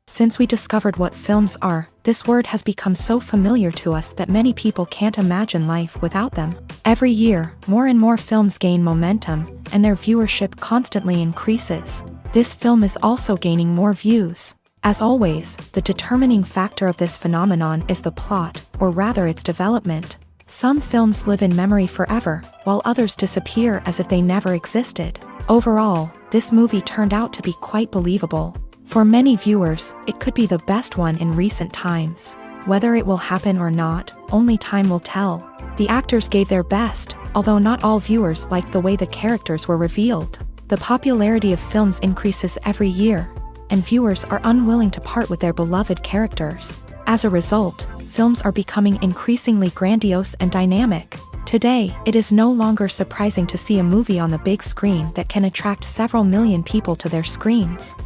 Since we discovered what films are, this word has become so familiar to us that many people can't imagine life without them. Every year, more and more films gain momentum, and their viewership constantly increases. This film is also gaining more views. As always, the determining factor of this phenomenon is the plot, or rather its development. Some films live in memory forever, while others disappear as if they never existed. Overall, this movie turned out to be quite believable. For many viewers, it could be the best one in recent times. Whether it will happen or not, only time will tell. The actors gave their best, although not all viewers liked the way the characters were revealed. The popularity of films increases every year, and viewers are unwilling to part with their beloved characters. As a result, films are becoming increasingly grandiose and dynamic. Today, it is no longer surprising to see a movie on the big screen that can attract several million people to their screens.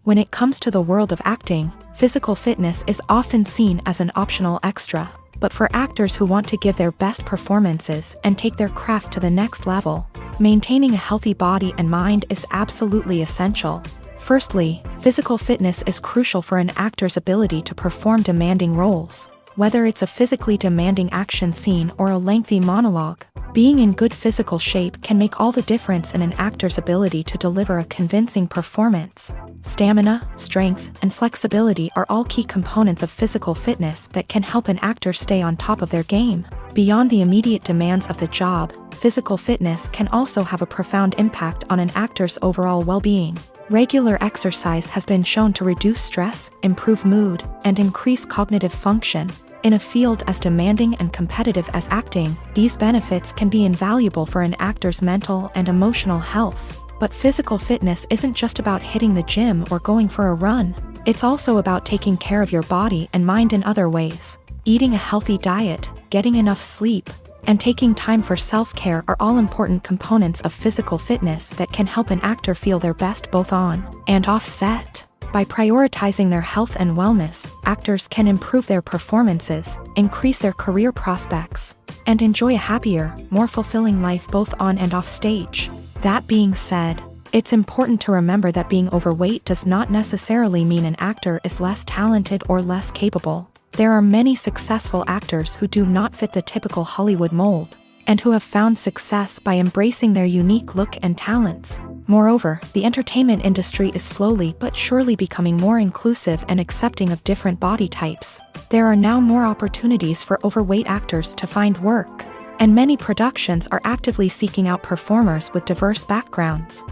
When it comes to the world of acting, physical fitness is often seen as an optional extra. But for actors who want to give their best performances and take their craft to the next level, maintaining a healthy body and mind is absolutely essential. Firstly, physical fitness is crucial for an actor's ability to perform demanding roles. Whether it's a physically demanding action scene or a lengthy monologue, being in good physical shape can make all the difference in an actor's ability to deliver a convincing performance. Stamina, strength, and flexibility are all key components of physical fitness that can help an actor stay on top of their game. Beyond the immediate demands of the job, physical fitness can also have a profound impact on an actor's overall well-being. Regular exercise has been shown to reduce stress, improve mood, and increase cognitive function. In a field as demanding and competitive as acting, these benefits can be invaluable for an actor's mental and emotional health. But physical fitness isn't just about hitting the gym or going for a run. It's also about taking care of your body and mind in other ways. Eating a healthy diet, getting enough sleep, and taking time for self-care are all important components of physical fitness that can help an actor feel their best both on and off set. By prioritizing their health and wellness, actors can improve their performances, increase their career prospects, and enjoy a happier, more fulfilling life both on and off stage. That being said, it's important to remember that being overweight does not necessarily mean an actor is less talented or less capable. There are many successful actors who do not fit the typical Hollywood mold, and who have found success by embracing their unique look and talents. Moreover, the entertainment industry is slowly but surely becoming more inclusive and accepting of different body types. There are now more opportunities for overweight actors to find work, and many productions are actively seeking out performers with diverse backgrounds.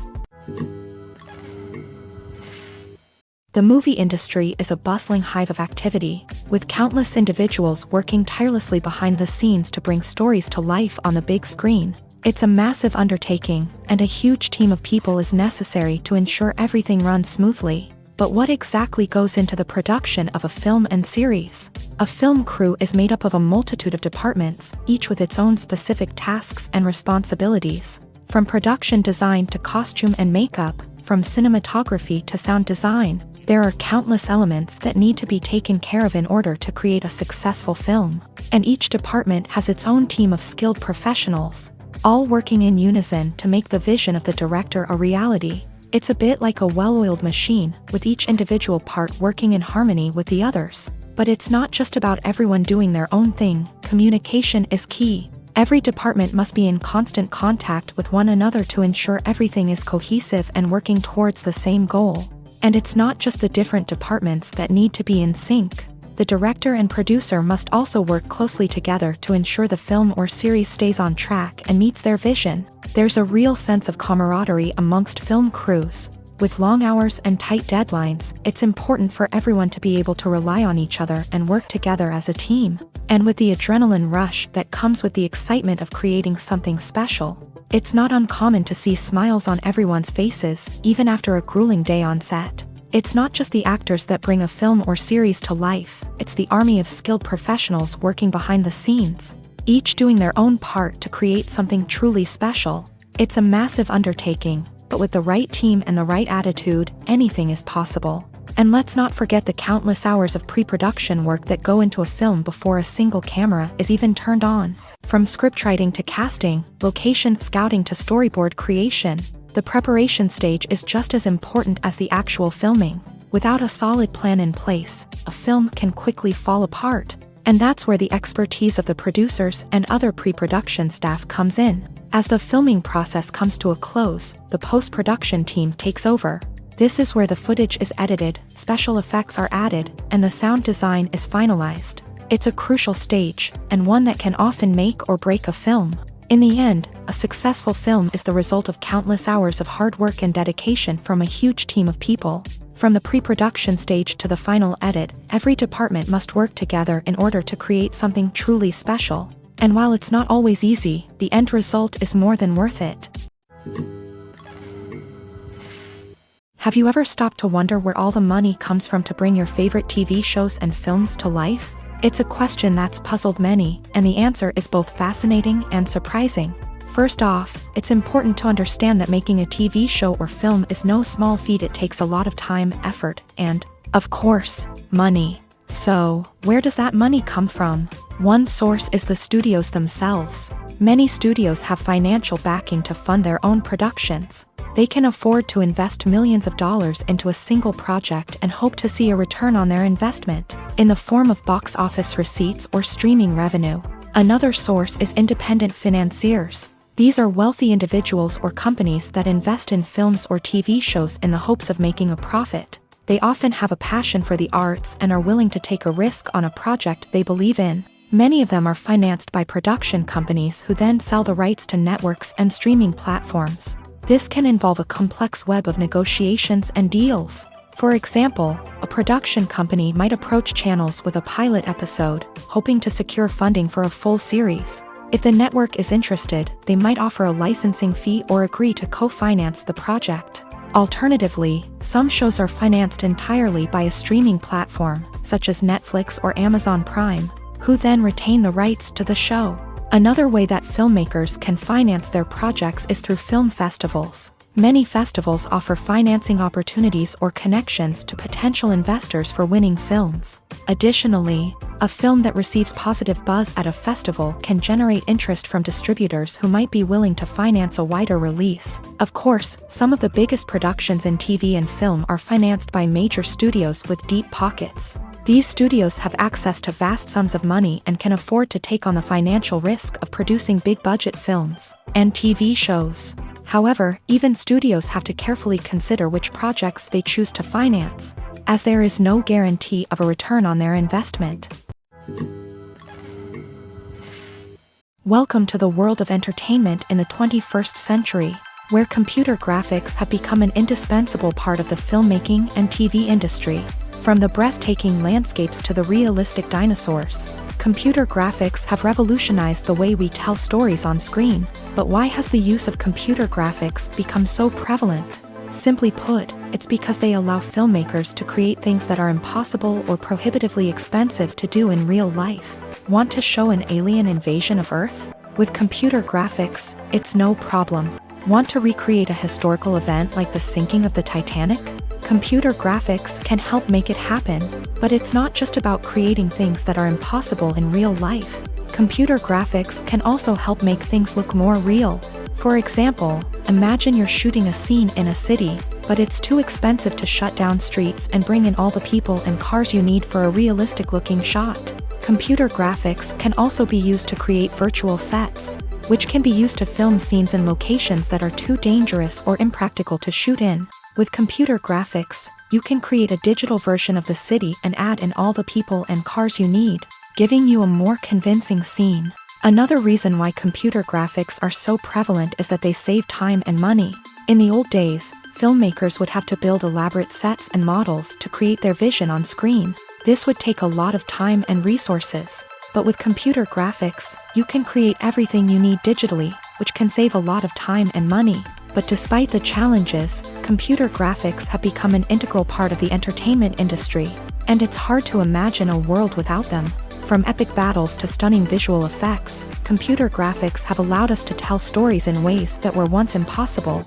The movie industry is a bustling hive of activity, with countless individuals working tirelessly behind the scenes to bring stories to life on the big screen. It's a massive undertaking, and a huge team of people is necessary to ensure everything runs smoothly. But what exactly goes into the production of a film and series? A film crew is made up of a multitude of departments, each with its own specific tasks and responsibilities. From production design to costume and makeup, from cinematography to sound design, there are countless elements that need to be taken care of in order to create a successful film. And each department has its own team of skilled professionals, all working in unison to make the vision of the director a reality. It's a bit like a well-oiled machine, with each individual part working in harmony with the others. But it's not just about everyone doing their own thing. Communication is key. Every department must be in constant contact with one another to ensure everything is cohesive and working towards the same goal. And it's not just the different departments that need to be in sync. The director and producer must also work closely together to ensure the film or series stays on track and meets their vision. There's a real sense of camaraderie amongst film crews. With long hours and tight deadlines, it's important for everyone to be able to rely on each other and work together as a team. And with the adrenaline rush that comes with the excitement of creating something special, it's not uncommon to see smiles on everyone's faces, even after a grueling day on set. It's not just the actors that bring a film or series to life, it's the army of skilled professionals working behind the scenes, each doing their own part to create something truly special. It's a massive undertaking, but with the right team and the right attitude, anything is possible. And let's not forget the countless hours of pre-production work that go into a film before a single camera is even turned on. From scriptwriting to casting, location scouting to storyboard creation, the preparation stage is just as important as the actual filming. Without a solid plan in place, a film can quickly fall apart. And that's where the expertise of the producers and other pre-production staff comes in. As the filming process comes to a close, the post-production team takes over. This is where the footage is edited, special effects are added, and the sound design is finalized. It's a crucial stage, and one that can often make or break a film. In the end, a successful film is the result of countless hours of hard work and dedication from a huge team of people. From the pre-production stage to the final edit, every department must work together in order to create something truly special. And while it's not always easy, the end result is more than worth it. Have you ever stopped to wonder where all the money comes from to bring your favorite TV shows and films to life? It's a question that's puzzled many, and the answer is both fascinating and surprising. First off, it's important to understand that making a TV show or film is no small feat. It takes a lot of time, effort, and, of course, money. So, where does that money come from? One source is the studios themselves. Many studios have financial backing to fund their own productions. They can afford to invest millions of dollars into a single project and hope to see a return on their investment, in the form of box office receipts or streaming revenue. Another source is independent financiers. These are wealthy individuals or companies that invest in films or TV shows in the hopes of making a profit. They often have a passion for the arts and are willing to take a risk on a project they believe in. Many of them are financed by production companies who then sell the rights to networks and streaming platforms. This can involve a complex web of negotiations and deals. For example, a production company might approach channels with a pilot episode, hoping to secure funding for a full series. If the network is interested, they might offer a licensing fee or agree to co-finance the project. Alternatively, some shows are financed entirely by a streaming platform, such as Netflix or Amazon Prime, who then retain the rights to the show. Another way that filmmakers can finance their projects is through film festivals. Many festivals offer financing opportunities or connections to potential investors for winning films. Additionally, a film that receives positive buzz at a festival can generate interest from distributors who might be willing to finance a wider release. Of course, some of the biggest productions in TV and film are financed by major studios with deep pockets. These studios have access to vast sums of money and can afford to take on the financial risk of producing big-budget films and TV shows. However, even studios have to carefully consider which projects they choose to finance, as there is no guarantee of a return on their investment. Welcome to the world of entertainment in the 21st century, where computer graphics have become an indispensable part of the filmmaking and TV industry. From the breathtaking landscapes to the realistic dinosaurs, computer graphics have revolutionized the way we tell stories on screen. But why has the use of computer graphics become so prevalent? Simply put, it's because they allow filmmakers to create things that are impossible or prohibitively expensive to do in real life. Want to show an alien invasion of Earth? With computer graphics, it's no problem. Want to recreate a historical event like the sinking of the Titanic? Computer graphics can help make it happen, but it's not just about creating things that are impossible in real life. Computer graphics can also help make things look more real. For example, imagine you're shooting a scene in a city, but it's too expensive to shut down streets and bring in all the people and cars you need for a realistic-looking shot. Computer graphics can also be used to create virtual sets, which can be used to film scenes in locations that are too dangerous or impractical to shoot in. With computer graphics, you can create a digital version of the city and add in all the people and cars you need, giving you a more convincing scene. Another reason why computer graphics are so prevalent is that they save time and money. In the old days, filmmakers would have to build elaborate sets and models to create their vision on screen. This would take a lot of time and resources. But with computer graphics, you can create everything you need digitally, which can save a lot of time and money. But despite the challenges, computer graphics have become an integral part of the entertainment industry, and it's hard to imagine a world without them. From epic battles to stunning visual effects, computer graphics have allowed us to tell stories in ways that were once impossible.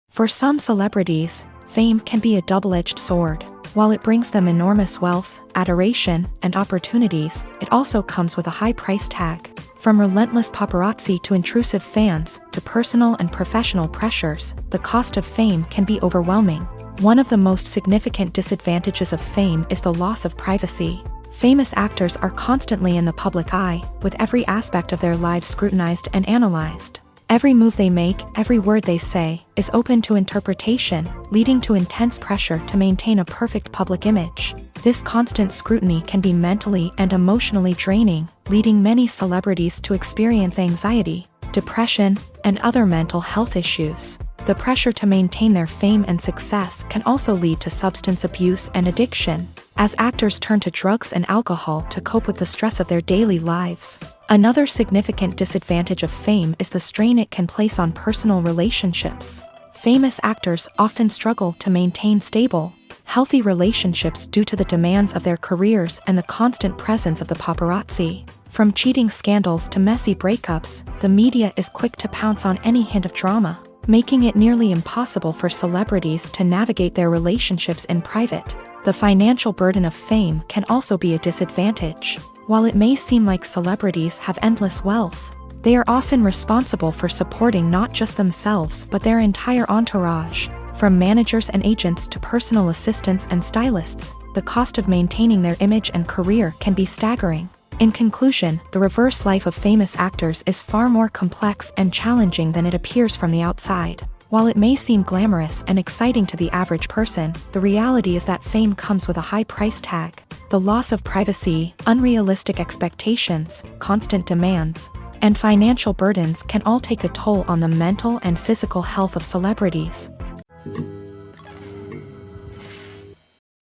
For some celebrities, fame can be a double-edged sword. While it brings them enormous wealth, adoration, and opportunities, it also comes with a high price tag. From relentless paparazzi to intrusive fans, to personal and professional pressures, the cost of fame can be overwhelming. One of the most significant disadvantages of fame is the loss of privacy. Famous actors are constantly in the public eye, with every aspect of their lives scrutinized and analyzed. Every move they make, every word they say, is open to interpretation, leading to intense pressure to maintain a perfect public image. This constant scrutiny can be mentally and emotionally draining, leading many celebrities to experience anxiety, depression, and other mental health issues. The pressure to maintain their fame and success can also lead to substance abuse and addiction, as actors turn to drugs and alcohol to cope with the stress of their daily lives. Another significant disadvantage of fame is the strain it can place on personal relationships. Famous actors often struggle to maintain stable, healthy relationships due to the demands of their careers and the constant presence of the paparazzi. From cheating scandals to messy breakups, the media is quick to pounce on any hint of drama, making it nearly impossible for celebrities to navigate their relationships in private. The financial burden of fame can also be a disadvantage. While it may seem like celebrities have endless wealth, they are often responsible for supporting not just themselves but their entire entourage. From managers and agents to personal assistants and stylists, the cost of maintaining their image and career can be staggering. In conclusion, the reverse life of famous actors is far more complex and challenging than it appears from the outside. While it may seem glamorous and exciting to the average person, the reality is that fame comes with a high price tag. The loss of privacy, unrealistic expectations, constant demands, and financial burdens can all take a toll on the mental and physical health of celebrities.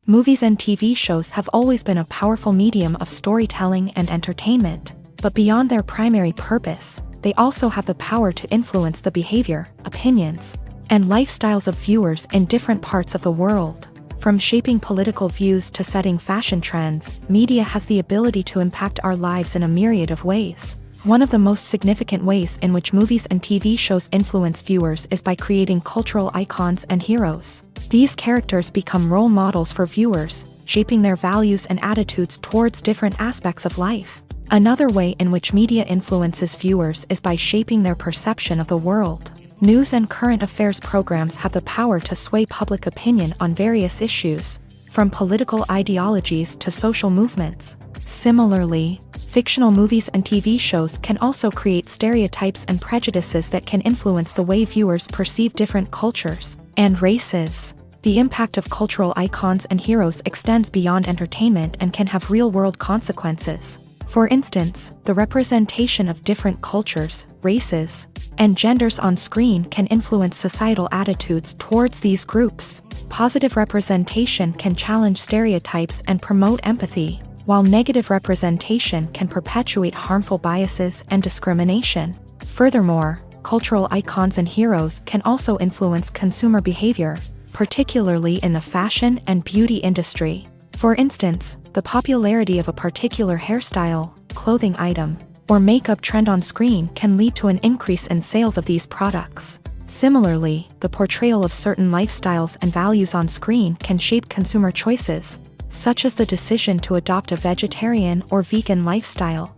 Movies and TV shows have always been a powerful medium of storytelling and entertainment, but beyond their primary purpose, they also have the power to influence the behavior, opinions, and lifestyles of viewers in different parts of the world. From shaping political views to setting fashion trends, media has the ability to impact our lives in a myriad of ways. One of the most significant ways in which movies and TV shows influence viewers is by creating cultural icons and heroes. These characters become role models for viewers, shaping their values and attitudes towards different aspects of life. Another way in which media influences viewers is by shaping their perception of the world. News and current affairs programs have the power to sway public opinion on various issues, from political ideologies to social movements. Similarly, fictional movies and TV shows can also create stereotypes and prejudices that can influence the way viewers perceive different cultures and races. The impact of cultural icons and heroes extends beyond entertainment and can have real-world consequences. For instance, the representation of different cultures, races, and genders on screen can influence societal attitudes towards these groups. Positive representation can challenge stereotypes and promote empathy, while negative representation can perpetuate harmful biases and discrimination. Furthermore, cultural icons and heroes can also influence consumer behavior, particularly in the fashion and beauty industry. For instance, the popularity of a particular hairstyle, clothing item, or makeup trend on screen can lead to an increase in sales of these products. Similarly, the portrayal of certain lifestyles and values on screen can shape consumer choices, such as the decision to adopt a vegetarian or vegan lifestyle.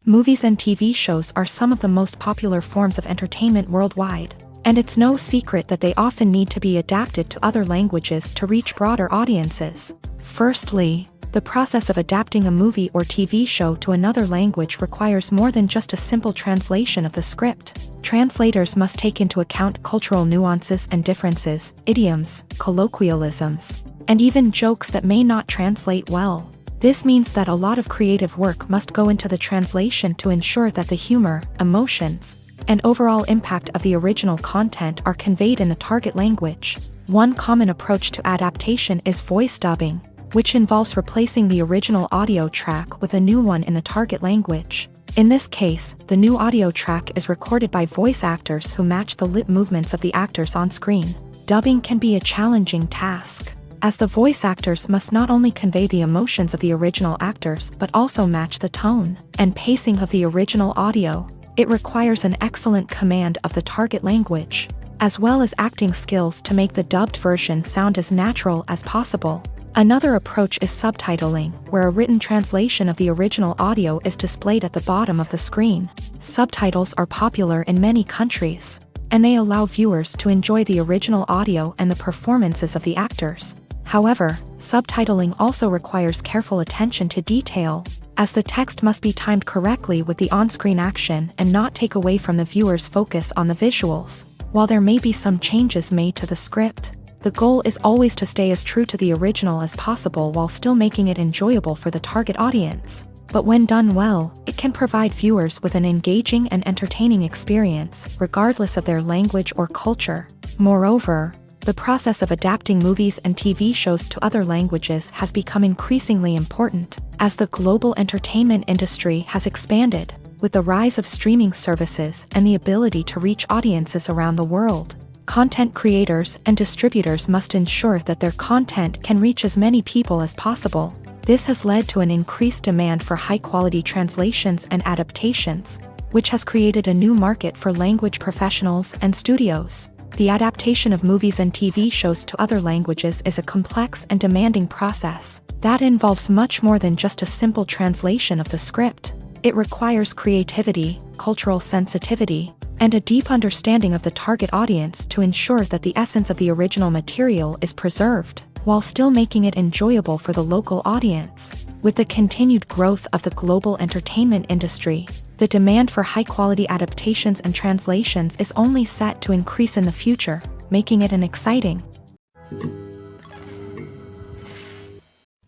Movies and TV shows are some of the most popular forms of entertainment worldwide. And it's no secret that they often need to be adapted to other languages to reach broader audiences. Firstly, the process of adapting a movie or TV show to another language requires more than just a simple translation of the script. Translators must take into account cultural nuances and differences, idioms, colloquialisms, and even jokes that may not translate well. This means that a lot of creative work must go into the translation to ensure that the humor, emotions, and overall impact of the original content are conveyed in the target language. One common approach to adaptation is voice dubbing, which involves replacing the original audio track with a new one in the target language. In this case, the new audio track is recorded by voice actors who match the lip movements of the actors on screen. Dubbing can be a challenging task, as the voice actors must not only convey the emotions of the original actors but also match the tone and pacing of the original audio. It requires an excellent command of the target language, as well as acting skills to make the dubbed version sound as natural as possible. Another approach is subtitling, where a written translation of the original audio is displayed at the bottom of the screen. Subtitles are popular in many countries, and they allow viewers to enjoy the original audio and the performances of the actors. However, subtitling also requires careful attention to detail, as the text must be timed correctly with the on-screen action and not take away from the viewer's focus on the visuals. While there may be some changes made to the script, the goal is always to stay as true to the original as possible while still making it enjoyable for the target audience. But when done well, it can provide viewers with an engaging and entertaining experience, regardless of their language or culture. Moreover, the process of adapting movies and TV shows to other languages has become increasingly important, as the global entertainment industry has expanded, with the rise of streaming services and the ability to reach audiences around the world. Content creators and distributors must ensure that their content can reach as many people as possible. This has led to an increased demand for high-quality translations and adaptations, which has created a new market for language professionals and studios. The adaptation of movies and TV shows to other languages is a complex and demanding process that involves much more than just a simple translation of the script. It requires creativity, cultural sensitivity, and a deep understanding of the target audience to ensure that the essence of the original material is preserved, while still making it enjoyable for the local audience. With the continued growth of the global entertainment industry, the demand for high-quality adaptations and translations is only set to increase in the future, making it an exciting.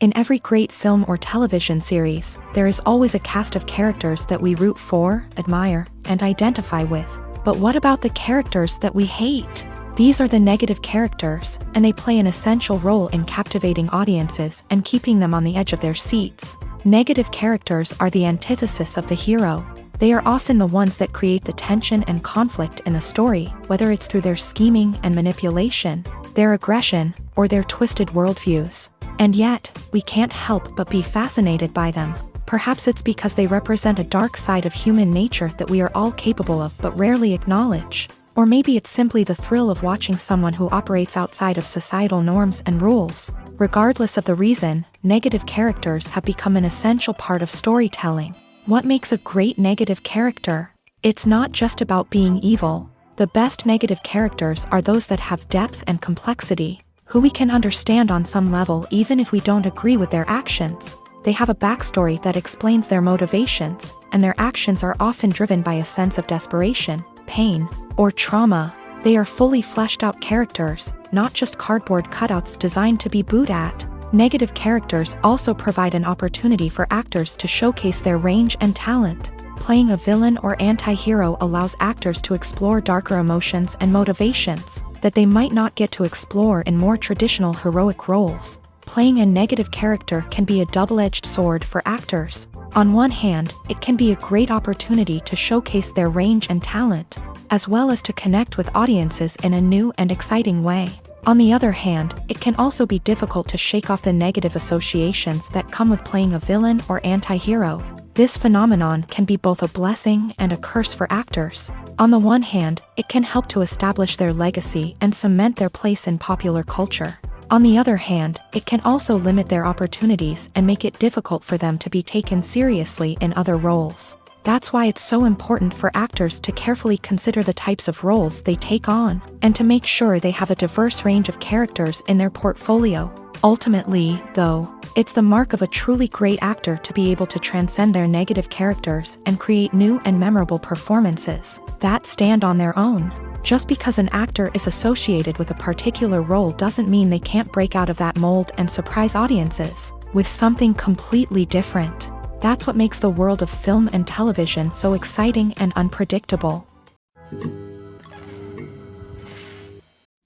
In every great film or television series, there is always a cast of characters that we root for, admire, and identify with. But what about the characters that we hate? These are the negative characters, and they play an essential role in captivating audiences and keeping them on the edge of their seats. Negative characters are the antithesis of the hero. They are often the ones that create the tension and conflict in the story, whether it's through their scheming and manipulation, their aggression, or their twisted worldviews. And yet, we can't help but be fascinated by them. Perhaps it's because they represent a dark side of human nature that we are all capable of but rarely acknowledge. Or maybe it's simply the thrill of watching someone who operates outside of societal norms and rules. Regardless of the reason, negative characters have become an essential part of storytelling. What makes a great negative character? It's not just about being evil. The best negative characters are those that have depth and complexity, who we can understand on some level even if we don't agree with their actions. They have a backstory that explains their motivations, and their actions are often driven by a sense of desperation, pain, or trauma. They are fully fleshed out characters, not just cardboard cutouts designed to be booed at. Negative characters also provide an opportunity for actors to showcase their range and talent. Playing a villain or anti-hero allows actors to explore darker emotions and motivations that they might not get to explore in more traditional heroic roles. Playing a negative character can be a double-edged sword for actors. On one hand, it can be a great opportunity to showcase their range and talent, as well as to connect with audiences in a new and exciting way. On the other hand, it can also be difficult to shake off the negative associations that come with playing a villain or anti-hero. This phenomenon can be both a blessing and a curse for actors. On the one hand, it can help to establish their legacy and cement their place in popular culture. On the other hand, it can also limit their opportunities and make it difficult for them to be taken seriously in other roles. That's why it's so important for actors to carefully consider the types of roles they take on, and to make sure they have a diverse range of characters in their portfolio. Ultimately, though, it's the mark of a truly great actor to be able to transcend their negative characters and create new and memorable performances that stand on their own. Just because an actor is associated with a particular role doesn't mean they can't break out of that mold and surprise audiences with something completely different. That's what makes the world of film and television so exciting and unpredictable.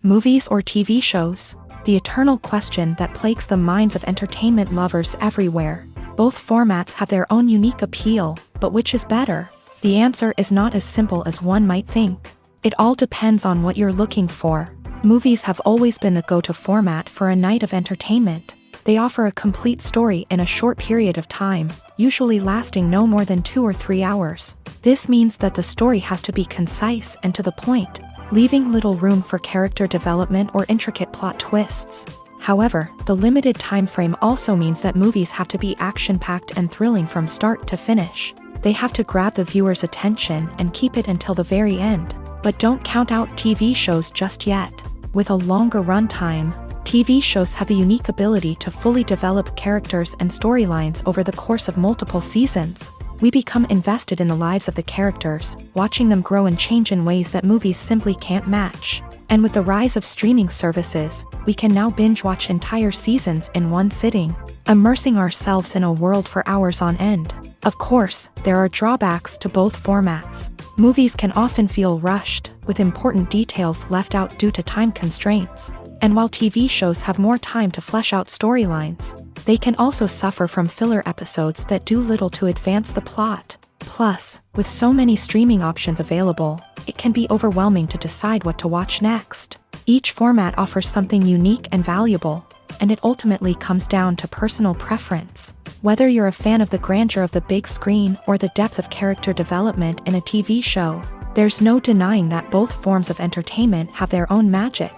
Movies or TV shows? The eternal question that plagues the minds of entertainment lovers everywhere. Both formats have their own unique appeal, but which is better? The answer is not as simple as one might think. It all depends on what you're looking for. Movies have always been the go-to format for a night of entertainment. They offer a complete story in a short period of time, usually lasting no more than 2 or 3 hours. This means that the story has to be concise and to the point, leaving little room for character development or intricate plot twists. However, the limited time frame also means that movies have to be action-packed and thrilling from start to finish. They have to grab the viewer's attention and keep it until the very end. But don't count out TV shows just yet. With a longer runtime, TV shows have the unique ability to fully develop characters and storylines over the course of multiple seasons. We become invested in the lives of the characters, watching them grow and change in ways that movies simply can't match. And with the rise of streaming services, we can now binge-watch entire seasons in one sitting, immersing ourselves in a world for hours on end. Of course, there are drawbacks to both formats. Movies can often feel rushed, with important details left out due to time constraints. And while TV shows have more time to flesh out storylines, they can also suffer from filler episodes that do little to advance the plot. Plus, with so many streaming options available, it can be overwhelming to decide what to watch next. Each format offers something unique and valuable, and it ultimately comes down to personal preference. Whether you're a fan of the grandeur of the big screen or the depth of character development in a TV show, there's no denying that both forms of entertainment have their own magic.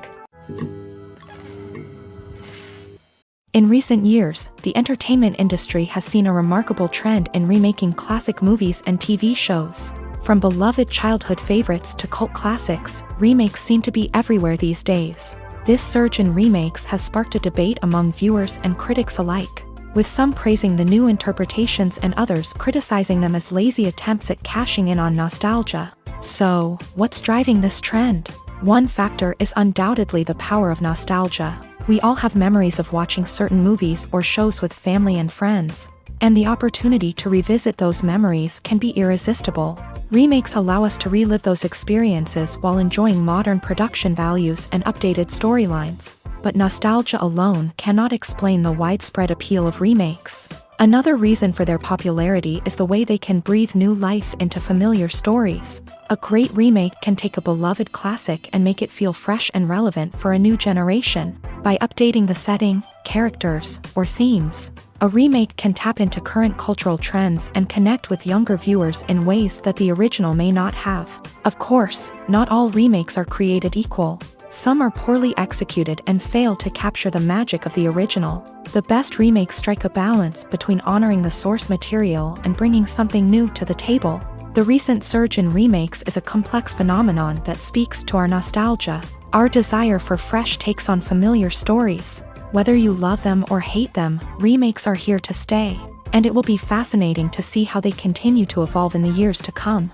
In recent years, the entertainment industry has seen a remarkable trend in remaking classic movies and TV shows. From beloved childhood favorites to cult classics, remakes seem to be everywhere these days. This surge in remakes has sparked a debate among viewers and critics alike, with some praising the new interpretations and others criticizing them as lazy attempts at cashing in on nostalgia. So, what's driving this trend? One factor is undoubtedly the power of nostalgia. We all have memories of watching certain movies or shows with family and friends, and the opportunity to revisit those memories can be irresistible. Remakes allow us to relive those experiences while enjoying modern production values and updated storylines. But nostalgia alone cannot explain the widespread appeal of remakes. Another reason for their popularity is the way they can breathe new life into familiar stories. A great remake can take a beloved classic and make it feel fresh and relevant for a new generation. By updating the setting, characters, or themes, a remake can tap into current cultural trends and connect with younger viewers in ways that the original may not have. Of course, not all remakes are created equal. Some are poorly executed and fail to capture the magic of the original. The best remakes strike a balance between honoring the source material and bringing something new to the table. The recent surge in remakes is a complex phenomenon that speaks to our nostalgia, our desire for fresh takes on familiar stories. Whether you love them or hate them, remakes are here to stay, and it will be fascinating to see how they continue to evolve in the years to come.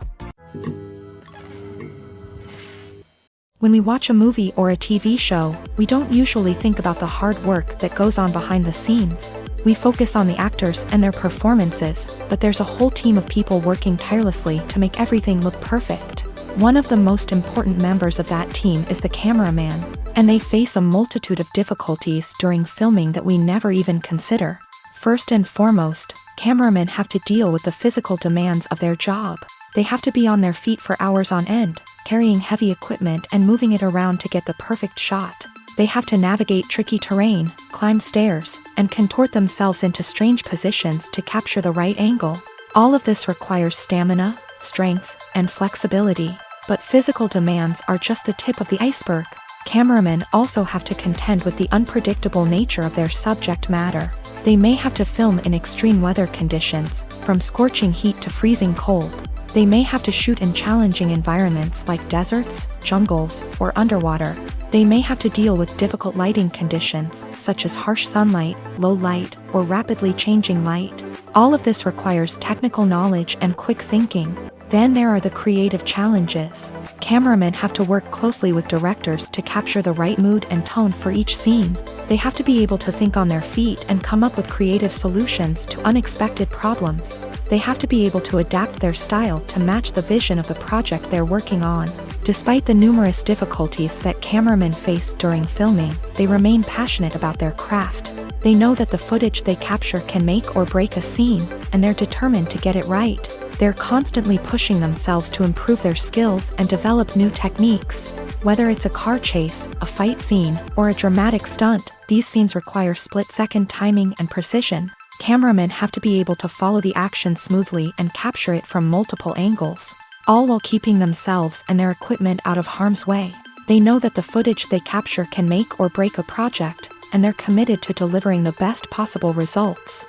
When we watch a movie or a TV show, we don't usually think about the hard work that goes on behind the scenes. We focus on the actors and their performances, but there's a whole team of people working tirelessly to make everything look perfect. One of the most important members of that team is the cameraman, and they face a multitude of difficulties during filming that we never even consider. First and foremost, cameramen have to deal with the physical demands of their job. They have to be on their feet for hours on end, carrying heavy equipment and moving it around to get the perfect shot. They have to navigate tricky terrain, climb stairs, and contort themselves into strange positions to capture the right angle. All of this requires stamina, strength, and flexibility. But physical demands are just the tip of the iceberg. Cameramen also have to contend with the unpredictable nature of their subject matter. They may have to film in extreme weather conditions, from scorching heat to freezing cold. They may have to shoot in challenging environments like deserts, jungles, or underwater. They may have to deal with difficult lighting conditions, such as harsh sunlight, low light, or rapidly changing light. All of this requires technical knowledge and quick thinking. Then there are the creative challenges. Cameramen have to work closely with directors to capture the right mood and tone for each scene. They have to be able to think on their feet and come up with creative solutions to unexpected problems. They have to be able to adapt their style to match the vision of the project they're working on. Despite the numerous difficulties that cameramen face during filming, they remain passionate about their craft. They know that the footage they capture can make or break a scene, and they're determined to get it right. They're constantly pushing themselves to improve their skills and develop new techniques. Whether it's a car chase, a fight scene, or a dramatic stunt, these scenes require split-second timing and precision. Cameramen have to be able to follow the action smoothly and capture it from multiple angles, all while keeping themselves and their equipment out of harm's way. They know that the footage they capture can make or break a project, and they're committed to delivering the best possible results.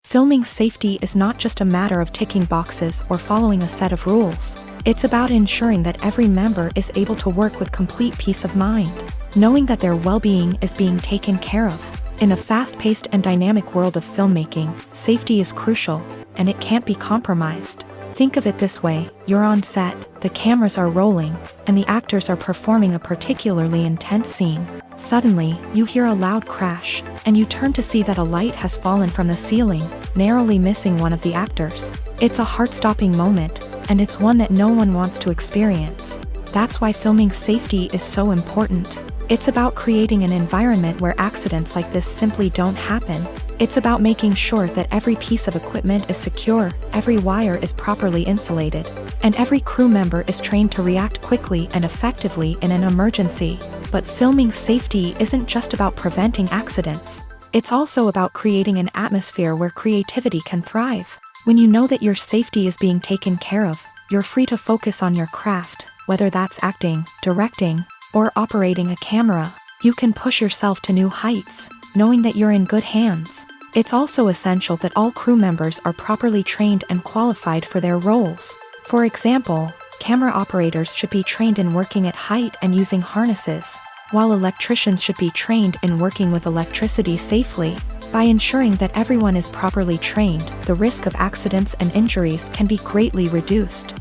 Filming safety is not just a matter of ticking boxes or following a set of rules. It's about ensuring that every member is able to work with complete peace of mind, knowing that their well-being is being taken care of. In a fast-paced and dynamic world of filmmaking, safety is crucial, and it can't be compromised. Think of it this way: you're on set, the cameras are rolling, and the actors are performing a particularly intense scene. Suddenly, you hear a loud crash, and you turn to see that a light has fallen from the ceiling, narrowly missing one of the actors. It's a heart-stopping moment, and it's one that no one wants to experience. That's why filming safety is so important. It's about creating an environment where accidents like this simply don't happen. It's about making sure that every piece of equipment is secure, every wire is properly insulated, and every crew member is trained to react quickly and effectively in an emergency. But filming safety isn't just about preventing accidents. It's also about creating an atmosphere where creativity can thrive. When you know that your safety is being taken care of, you're free to focus on your craft, whether that's acting, directing, or operating a camera. You can push yourself to new heights, knowing that you're in good hands. It's also essential that all crew members are properly trained and qualified for their roles. For example, camera operators should be trained in working at height and using harnesses, while electricians should be trained in working with electricity safely. By ensuring that everyone is properly trained, the risk of accidents and injuries can be greatly reduced.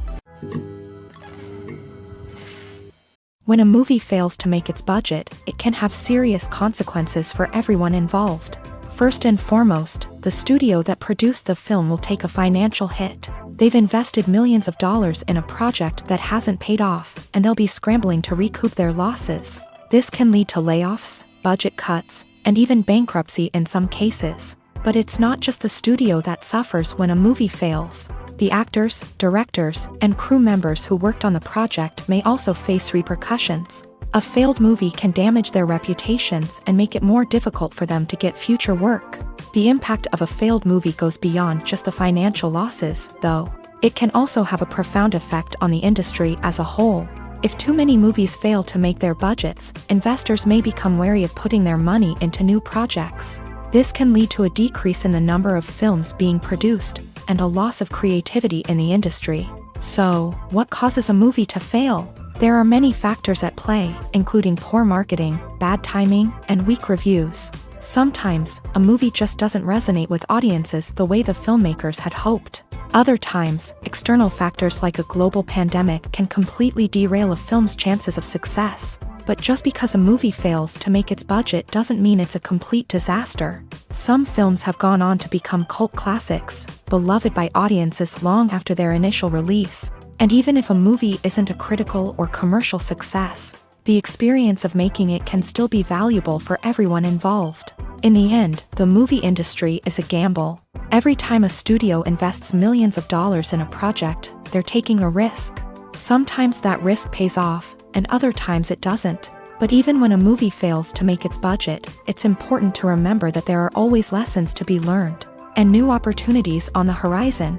When a movie fails to make its budget, it can have serious consequences for everyone involved. First and foremost, the studio that produced the film will take a financial hit. They've invested millions of dollars in a project that hasn't paid off, and they'll be scrambling to recoup their losses. This can lead to layoffs, budget cuts, and even bankruptcy in some cases. But it's not just the studio that suffers when a movie fails. The actors, directors, and crew members who worked on the project may also face repercussions. A failed movie can damage their reputations and make it more difficult for them to get future work. The impact of a failed movie goes beyond just the financial losses, though. It can also have a profound effect on the industry as a whole. If too many movies fail to make their budgets, investors may become wary of putting their money into new projects. This can lead to a decrease in the number of films being produced, and a loss of creativity in the industry. So, what causes a movie to fail? There are many factors at play, including poor marketing, bad timing, and weak reviews. Sometimes, a movie just doesn't resonate with audiences the way the filmmakers had hoped. Other times, external factors like a global pandemic can completely derail a film's chances of success. But just because a movie fails to make its budget doesn't mean it's a complete disaster. Some films have gone on to become cult classics, beloved by audiences long after their initial release. And even if a movie isn't a critical or commercial success, the experience of making it can still be valuable for everyone involved. In the end, the movie industry is a gamble. Every time a studio invests millions of dollars in a project, they're taking a risk. Sometimes that risk pays off, and other times it doesn't. But even when a movie fails to make its budget, it's important to remember that there are always lessons to be learned, and new opportunities on the horizon.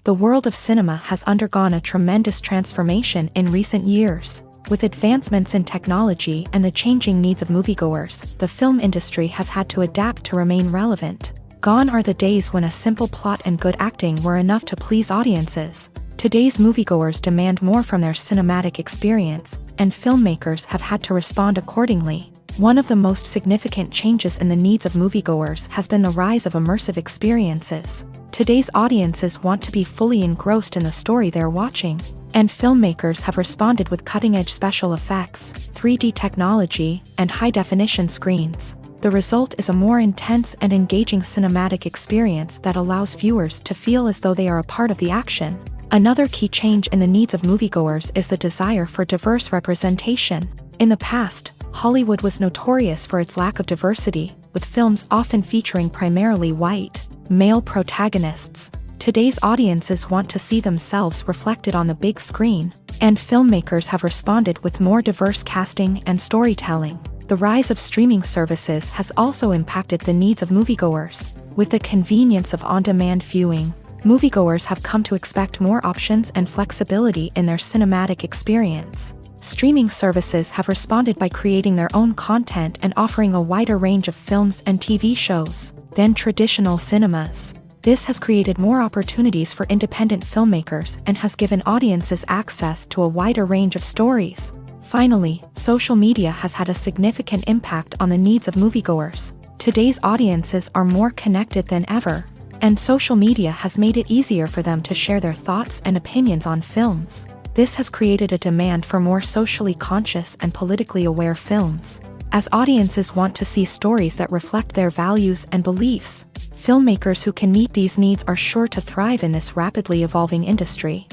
The world of cinema has undergone a tremendous transformation in recent years. With advancements in technology and the changing needs of moviegoers, the film industry has had to adapt to remain relevant. Gone are the days when a simple plot and good acting were enough to please audiences. Today's moviegoers demand more from their cinematic experience, and filmmakers have had to respond accordingly. One of the most significant changes in the needs of moviegoers has been the rise of immersive experiences. Today's audiences want to be fully engrossed in the story they're watching, and filmmakers have responded with cutting-edge special effects, 3D technology, and high-definition screens. The result is a more intense and engaging cinematic experience that allows viewers to feel as though they are a part of the action. Another key change in the needs of moviegoers is the desire for diverse representation. In the past, Hollywood was notorious for its lack of diversity, with films often featuring primarily white, male protagonists. Today's audiences want to see themselves reflected on the big screen, and filmmakers have responded with more diverse casting and storytelling. The rise of streaming services has also impacted the needs of moviegoers. With the convenience of on-demand viewing, moviegoers have come to expect more options and flexibility in their cinematic experience. Streaming services have responded by creating their own content and offering a wider range of films and TV shows than traditional cinemas. This has created more opportunities for independent filmmakers and has given audiences access to a wider range of stories. Finally, social media has had a significant impact on the needs of moviegoers. Today's audiences are more connected than ever, and social media has made it easier for them to share their thoughts and opinions on films. This has created a demand for more socially conscious and politically aware films. As audiences want to see stories that reflect their values and beliefs, filmmakers who can meet these needs are sure to thrive in this rapidly evolving industry.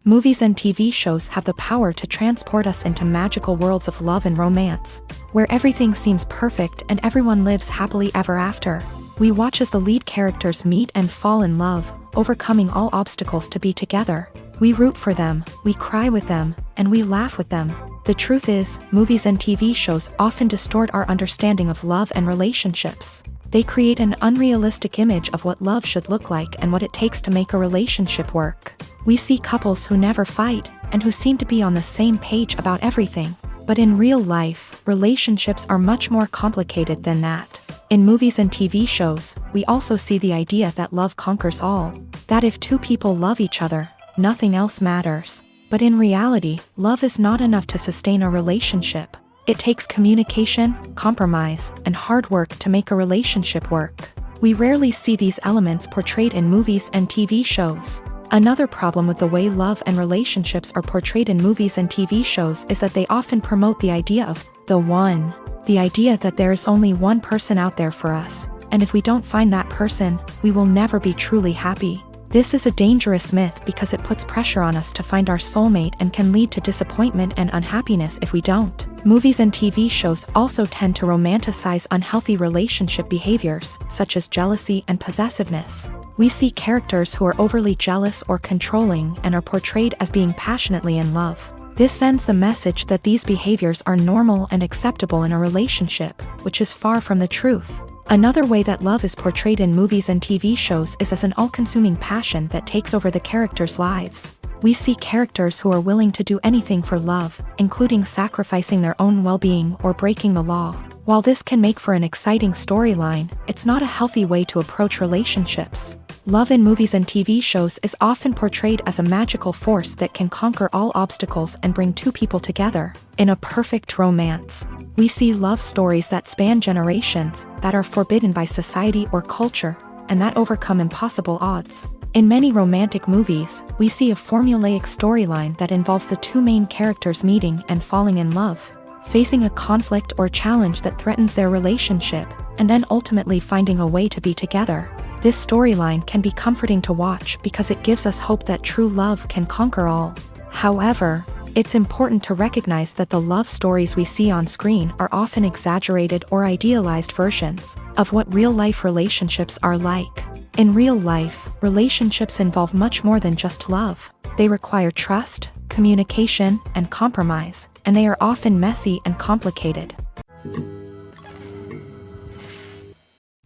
Movies and TV shows have the power to transport us into magical worlds of love and romance, where everything seems perfect and everyone lives happily ever after. We watch as the lead characters meet and fall in love, overcoming all obstacles to be together. We root for them, we cry with them, and we laugh with them. The truth is, movies and TV shows often distort our understanding of love and relationships. They create an unrealistic image of what love should look like and what it takes to make a relationship work. We see couples who never fight, and who seem to be on the same page about everything. But in real life, relationships are much more complicated than that. In movies and TV shows, we also see the idea that love conquers all. That if two people love each other, nothing else matters. But in reality, love is not enough to sustain a relationship. It takes communication, compromise, and hard work to make a relationship work. We rarely see these elements portrayed in movies and TV shows. Another problem with the way love and relationships are portrayed in movies and TV shows is that they often promote the idea of the one. The idea that there is only one person out there for us, and if we don't find that person, we will never be truly happy. This is a dangerous myth because it puts pressure on us to find our soulmate and can lead to disappointment and unhappiness if we don't. Movies and TV shows also tend to romanticize unhealthy relationship behaviors, such as jealousy and possessiveness. We see characters who are overly jealous or controlling and are portrayed as being passionately in love. This sends the message that these behaviors are normal and acceptable in a relationship, which is far from the truth. Another way that love is portrayed in movies and TV shows is as an all-consuming passion that takes over the characters' lives. We see characters who are willing to do anything for love, including sacrificing their own well-being or breaking the law. While this can make for an exciting storyline, it's not a healthy way to approach relationships. Love in movies and TV shows is often portrayed as a magical force that can conquer all obstacles and bring two people together. In a perfect romance, we see love stories that span generations, that are forbidden by society or culture, and that overcome impossible odds. In many romantic movies, we see a formulaic storyline that involves the two main characters meeting and falling in love, facing a conflict or challenge that threatens their relationship, and then ultimately finding a way to be together. This storyline can be comforting to watch because it gives us hope that true love can conquer all. However, it's important to recognize that the love stories we see on screen are often exaggerated or idealized versions of what real-life relationships are like. In real life, relationships involve much more than just love. They require trust, communication, and compromise, and they are often messy and complicated.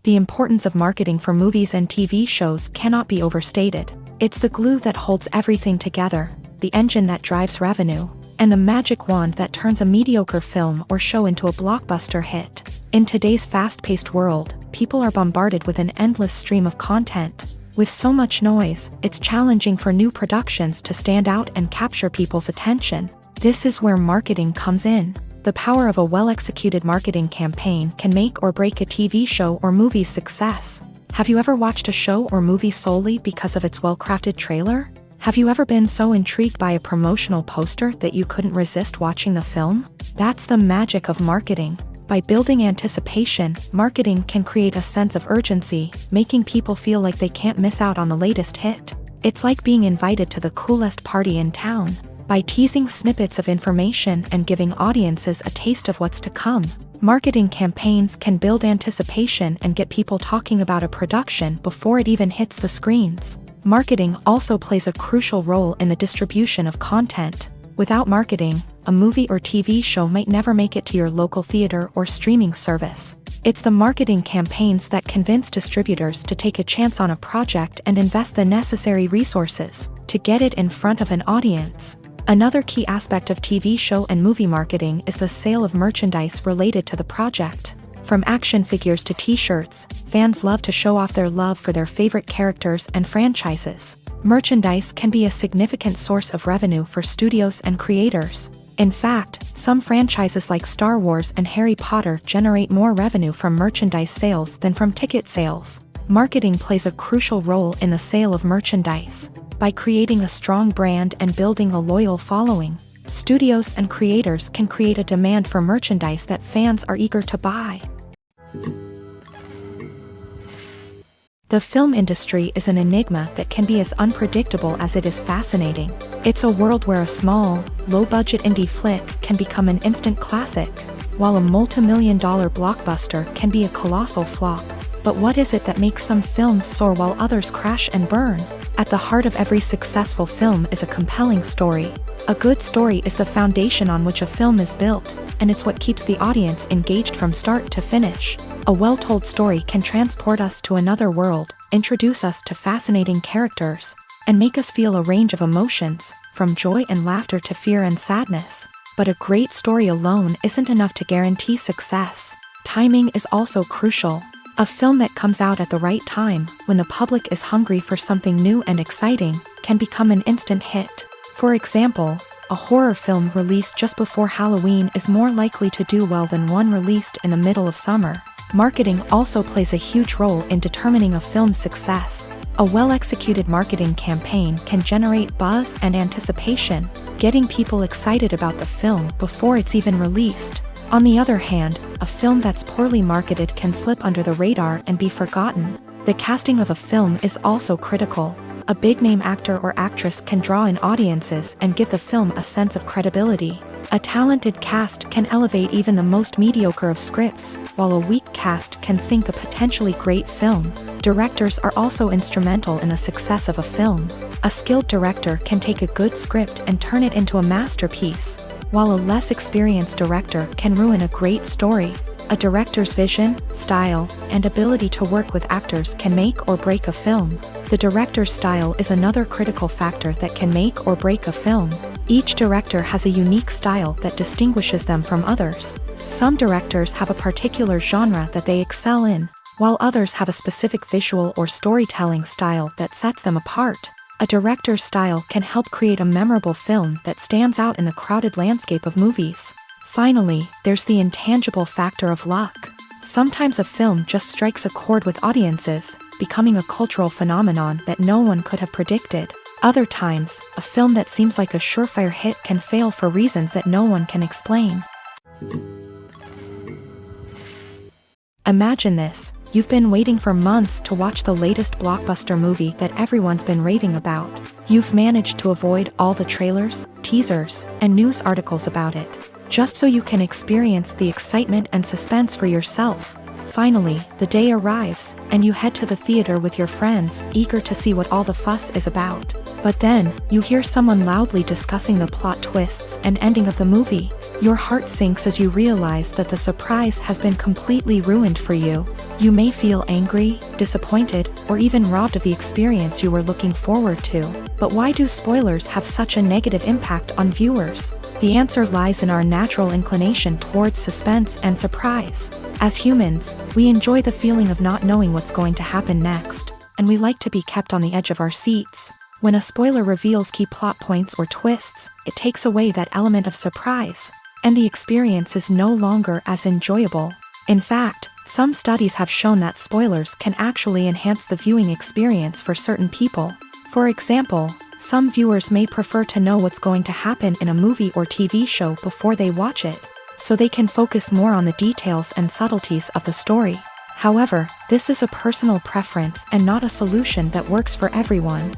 The importance of marketing for movies and TV shows cannot be overstated. It's the glue that holds everything together. the engine that drives revenue, and the magic wand that turns a mediocre film or show into a blockbuster hit. In today's fast-paced world, people are bombarded with an endless stream of content. With so much noise, it's challenging for new productions to stand out and capture people's attention. This is where marketing comes in. The power of a well-executed marketing campaign can make or break a TV show or movie's success. Have you ever watched a show or movie solely because of its well-crafted trailer? Have you ever been so intrigued by a promotional poster that you couldn't resist watching the film? That's the magic of marketing. By building anticipation, marketing can create a sense of urgency, making people feel like they can't miss out on the latest hit. It's like being invited to the coolest party in town. By teasing snippets of information and giving audiences a taste of what's to come, marketing campaigns can build anticipation and get people talking about a production before it even hits the screens. Marketing also plays a crucial role in the distribution of content. Without marketing, a movie or TV show might never make it to your local theater or streaming service. It's the marketing campaigns that convince distributors to take a chance on a project and invest the necessary resources to get it in front of an audience. Another key aspect of TV show and movie marketing is the sale of merchandise related to the project. From action figures to t-shirts, fans love to show off their love for their favorite characters and franchises. Merchandise can be a significant source of revenue for studios and creators. In fact, some franchises like Star Wars and Harry Potter generate more revenue from merchandise sales than from ticket sales. Marketing plays a crucial role in the sale of merchandise. By creating a strong brand and building a loyal following, studios and creators can create a demand for merchandise that fans are eager to buy. The film industry is an enigma that can be as unpredictable as it is fascinating. It's a world where a small, low-budget indie flick can become an instant classic, while a multi-million-dollar blockbuster can be a colossal flop. But what is it that makes some films soar while others crash and burn? At the heart of every successful film is a compelling story. A good story is the foundation on which a film is built, and it's what keeps the audience engaged from start to finish. A well-told story can transport us to another world, introduce us to fascinating characters, and make us feel a range of emotions, from joy and laughter to fear and sadness. But a great story alone isn't enough to guarantee success. Timing is also crucial. A film that comes out at the right time, when the public is hungry for something new and exciting, can become an instant hit. For example, a horror film released just before Halloween is more likely to do well than one released in the middle of summer. Marketing also plays a huge role in determining a film's success. A well-executed marketing campaign can generate buzz and anticipation, getting people excited about the film before it's even released. On the other hand, a film that's poorly marketed can slip under the radar and be forgotten. The casting of a film is also critical. A big-name actor or actress can draw in audiences and give the film a sense of credibility. A talented cast can elevate even the most mediocre of scripts, while a weak cast can sink a potentially great film. Directors are also instrumental in the success of a film. A skilled director can take a good script and turn it into a masterpiece, while a less experienced director can ruin a great story. A director's vision, style, and ability to work with actors can make or break a film. The director's style is another critical factor that can make or break a film. Each director has a unique style that distinguishes them from others. Some directors have a particular genre that they excel in, while others have a specific visual or storytelling style that sets them apart. A director's style can help create a memorable film that stands out in the crowded landscape of movies. Finally, there's the intangible factor of luck. Sometimes a film just strikes a chord with audiences, becoming a cultural phenomenon that no one could have predicted. Other times, a film that seems like a surefire hit can fail for reasons that no one can explain. Imagine this: you've been waiting for months to watch the latest blockbuster movie that everyone's been raving about. You've managed to avoid all the trailers, teasers, and news articles about it, just so you can experience the excitement and suspense for yourself. Finally, the day arrives, and you head to the theater with your friends, eager to see what all the fuss is about. But then, you hear someone loudly discussing the plot twists and ending of the movie. Your heart sinks as you realize that the surprise has been completely ruined for you. You may feel angry, disappointed, or even robbed of the experience you were looking forward to. But why do spoilers have such a negative impact on viewers? The answer lies in our natural inclination towards suspense and surprise. As humans, we enjoy the feeling of not knowing what's going to happen next, and we like to be kept on the edge of our seats. When a spoiler reveals key plot points or twists, it takes away that element of surprise, and the experience is no longer as enjoyable. In fact, some studies have shown that spoilers can actually enhance the viewing experience for certain people. For example, some viewers may prefer to know what's going to happen in a movie or TV show before they watch it, so they can focus more on the details and subtleties of the story. However, this is a personal preference and not a solution that works for everyone.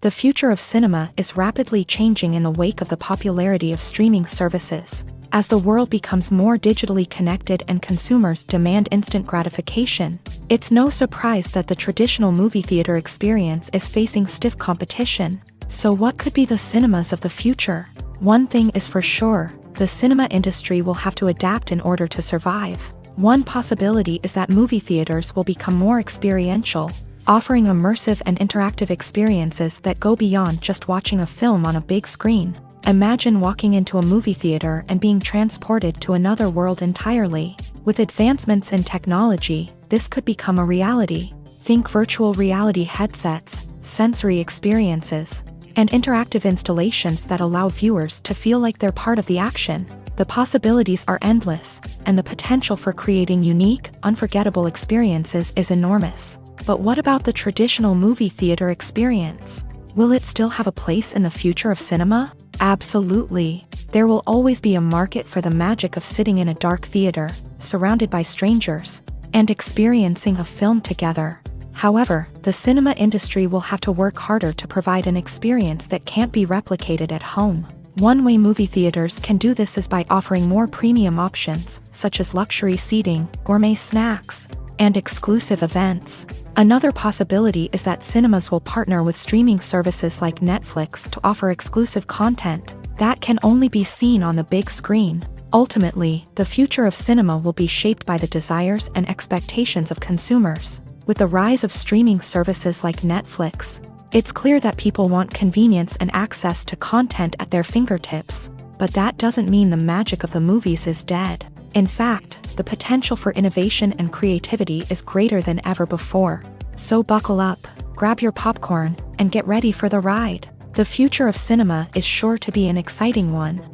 The future of cinema is rapidly changing in the wake of the popularity of streaming services. As the world becomes more digitally connected and consumers demand instant gratification, it's no surprise that the traditional movie theater experience is facing stiff competition. So what could be the cinemas of the future? One thing is for sure, the cinema industry will have to adapt in order to survive. One possibility is that movie theaters will become more experiential, offering immersive and interactive experiences that go beyond just watching a film on a big screen. Imagine walking into a movie theater and being transported to another world entirely. With advancements in technology, this could become a reality. Think virtual reality headsets, sensory experiences, and interactive installations that allow viewers to feel like they're part of the action. The possibilities are endless, and the potential for creating unique, unforgettable experiences is enormous. But what about the traditional movie theater experience? Will it still have a place in the future of cinema? Absolutely. There will always be a market for the magic of sitting in a dark theater, surrounded by strangers, and experiencing a film together. However, the cinema industry will have to work harder to provide an experience that can't be replicated at home. One way movie theaters can do this is by offering more premium options, such as luxury seating, gourmet snacks, and exclusive events. Another possibility is that cinemas will partner with streaming services like Netflix to offer exclusive content that can only be seen on the big screen. Ultimately, the future of cinema will be shaped by the desires and expectations of consumers. With the rise of streaming services like Netflix, it's clear that people want convenience and access to content at their fingertips. But that doesn't mean the magic of the movies is dead. In fact, the potential for innovation and creativity is greater than ever before. So buckle up, grab your popcorn, and get ready for the ride. The future of cinema is sure to be an exciting one.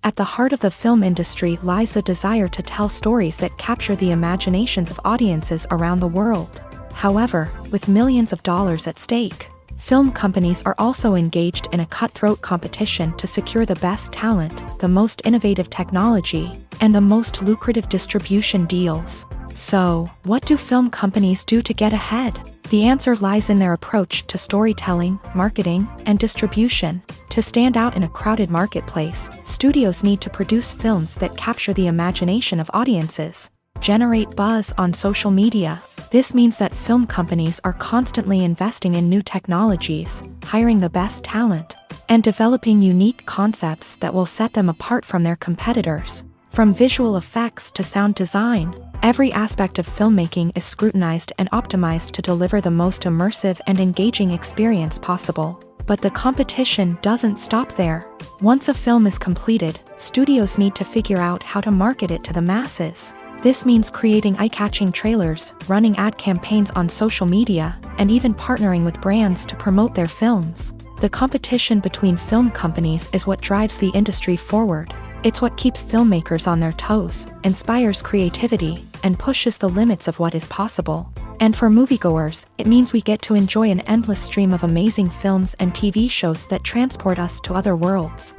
At the heart of the film industry lies the desire to tell stories that capture the imaginations of audiences around the world. However, with millions of dollars at stake, film companies are also engaged in a cutthroat competition to secure the best talent, the most innovative technology, and the most lucrative distribution deals. So, what do film companies do to get ahead? The answer lies in their approach to storytelling, marketing, and distribution. To stand out in a crowded marketplace, studios need to produce films that capture the imagination of audiences, generate buzz on social media. This means that film companies are constantly investing in new technologies, hiring the best talent, and developing unique concepts that will set them apart from their competitors. From visual effects to sound design, every aspect of filmmaking is scrutinized and optimized to deliver the most immersive and engaging experience possible. But the competition doesn't stop there. Once a film is completed, studios need to figure out how to market it to the masses. This means creating eye-catching trailers, running ad campaigns on social media, and even partnering with brands to promote their films. The competition between film companies is what drives the industry forward. It's what keeps filmmakers on their toes, inspires creativity, and pushes the limits of what is possible. And for moviegoers, it means we get to enjoy an endless stream of amazing films and TV shows that transport us to other worlds.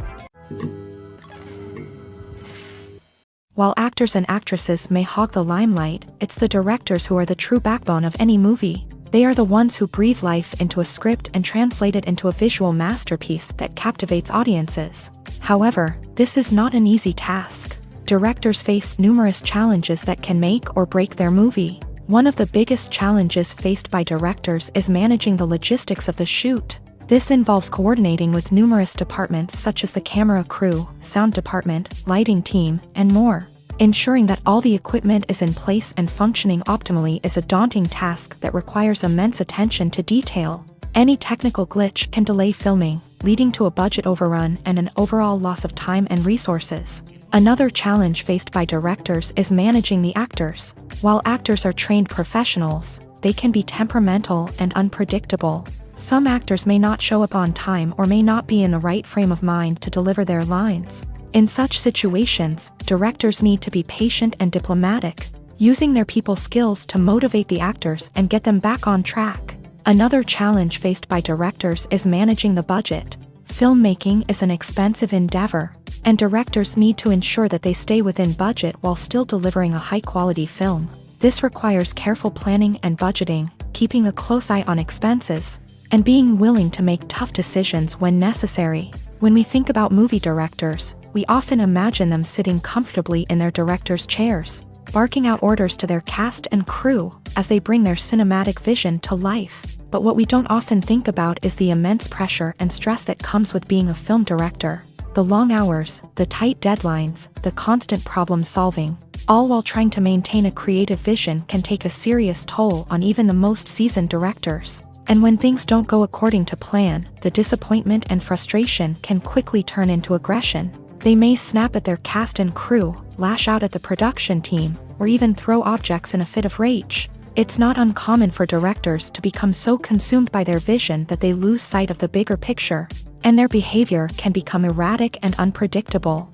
While actors and actresses may hog the limelight, it's the directors who are the true backbone of any movie. They are the ones who breathe life into a script and translate it into a visual masterpiece that captivates audiences. However, this is not an easy task. Directors face numerous challenges that can make or break their movie. One of the biggest challenges faced by directors is managing the logistics of the shoot. This involves coordinating with numerous departments such as the camera crew, sound department, lighting team, and more. Ensuring that all the equipment is in place and functioning optimally is a daunting task that requires immense attention to detail. Any technical glitch can delay filming, leading to a budget overrun and an overall loss of time and resources. Another challenge faced by directors is managing the actors. While actors are trained professionals, they can be temperamental and unpredictable. Some actors may not show up on time or may not be in the right frame of mind to deliver their lines. In such situations, directors need to be patient and diplomatic, using their people skills to motivate the actors and get them back on track. Another challenge faced by directors is managing the budget. Filmmaking is an expensive endeavor, and directors need to ensure that they stay within budget while still delivering a high-quality film. This requires careful planning and budgeting, keeping a close eye on expenses, and being willing to make tough decisions when necessary. When we think about movie directors, we often imagine them sitting comfortably in their director's chairs, barking out orders to their cast and crew as they bring their cinematic vision to life. But what we don't often think about is the immense pressure and stress that comes with being a film director. The long hours, the tight deadlines, the constant problem solving, all while trying to maintain a creative vision can take a serious toll on even the most seasoned directors. And when things don't go according to plan, the disappointment and frustration can quickly turn into aggression. They may snap at their cast and crew, lash out at the production team, or even throw objects in a fit of rage. It's not uncommon for directors to become so consumed by their vision that they lose sight of the bigger picture, and their behavior can become erratic and unpredictable.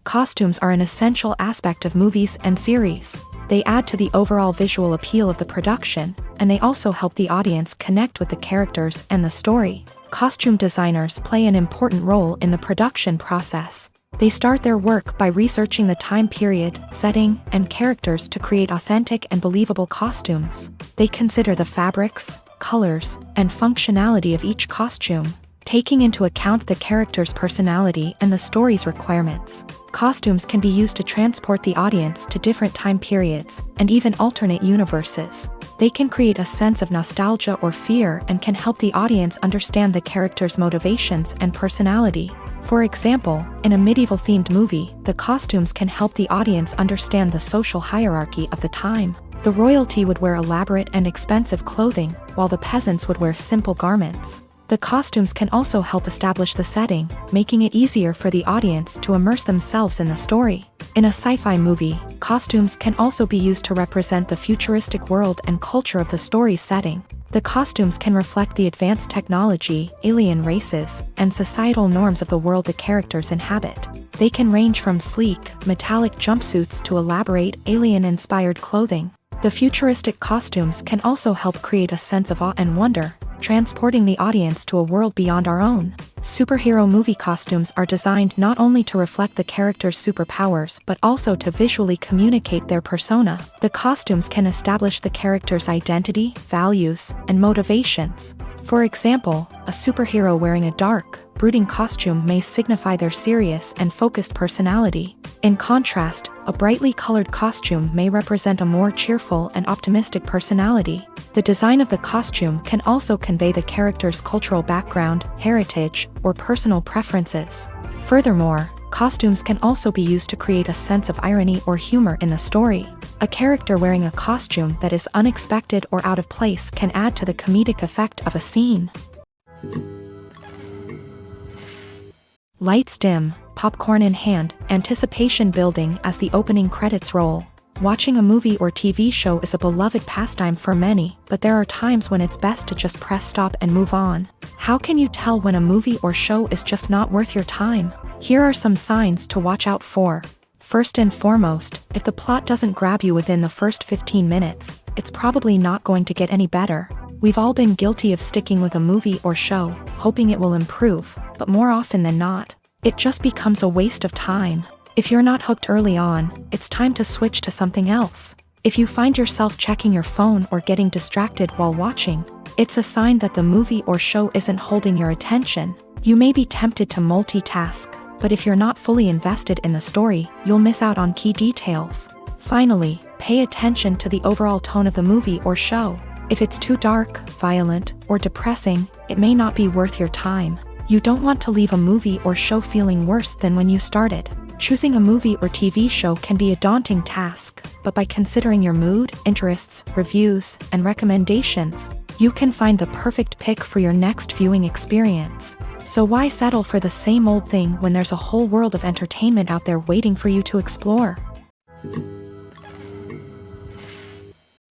Costumes are an essential aspect of movies and series. They add to the overall visual appeal of the production, and they also help the audience connect with the characters and the story. Costume designers play an important role in the production process. They start their work by researching the time period, setting, and characters to create authentic and believable costumes. They consider the fabrics, colors, and functionality of each costume, taking into account the character's personality and the story's requirements. Costumes can be used to transport the audience to different time periods and even alternate universes. They can create a sense of nostalgia or fear and can help the audience understand the character's motivations and personality. For example, in a medieval-themed movie, the costumes can help the audience understand the social hierarchy of the time. The royalty would wear elaborate and expensive clothing, while the peasants would wear simple garments. The costumes can also help establish the setting, making it easier for the audience to immerse themselves in the story. In a sci-fi movie, costumes can also be used to represent the futuristic world and culture of the story's setting. The costumes can reflect the advanced technology, alien races, and societal norms of the world the characters inhabit. They can range from sleek, metallic jumpsuits to elaborate, alien-inspired clothing. The futuristic costumes can also help create a sense of awe and wonder, transporting the audience to a world beyond our own. Superhero movie costumes are designed not only to reflect the character's superpowers but also to visually communicate their persona. The costumes can establish the character's identity, values, and motivations. For example, a superhero wearing a dark, brooding costume may signify their serious and focused personality. In contrast, a brightly colored costume may represent a more cheerful and optimistic personality. The design of the costume can also convey the character's cultural background, heritage, or personal preferences. Furthermore, costumes can also be used to create a sense of irony or humor in the story. A character wearing a costume that is unexpected or out of place can add to the comedic effect of a scene. Lights dim, popcorn in hand, anticipation building as the opening credits roll. Watching a movie or TV show is a beloved pastime for many, but there are times when it's best to just press stop and move on. How can you tell when a movie or show is just not worth your time? Here are some signs to watch out for. First and foremost, if the plot doesn't grab you within the first 15 minutes, it's probably not going to get any better. We've all been guilty of sticking with a movie or show, hoping it will improve, but more often than not, it just becomes a waste of time. If you're not hooked early on, it's time to switch to something else. If you find yourself checking your phone or getting distracted while watching, it's a sign that the movie or show isn't holding your attention. You may be tempted to multitask, but if you're not fully invested in the story, you'll miss out on key details. Finally, pay attention to the overall tone of the movie or show. If it's too dark, violent, or depressing, it may not be worth your time. You don't want to leave a movie or show feeling worse than when you started. Choosing a movie or TV show can be a daunting task, but by considering your mood, interests, reviews, and recommendations, you can find the perfect pick for your next viewing experience. So why settle for the same old thing when there's a whole world of entertainment out there waiting for you to explore?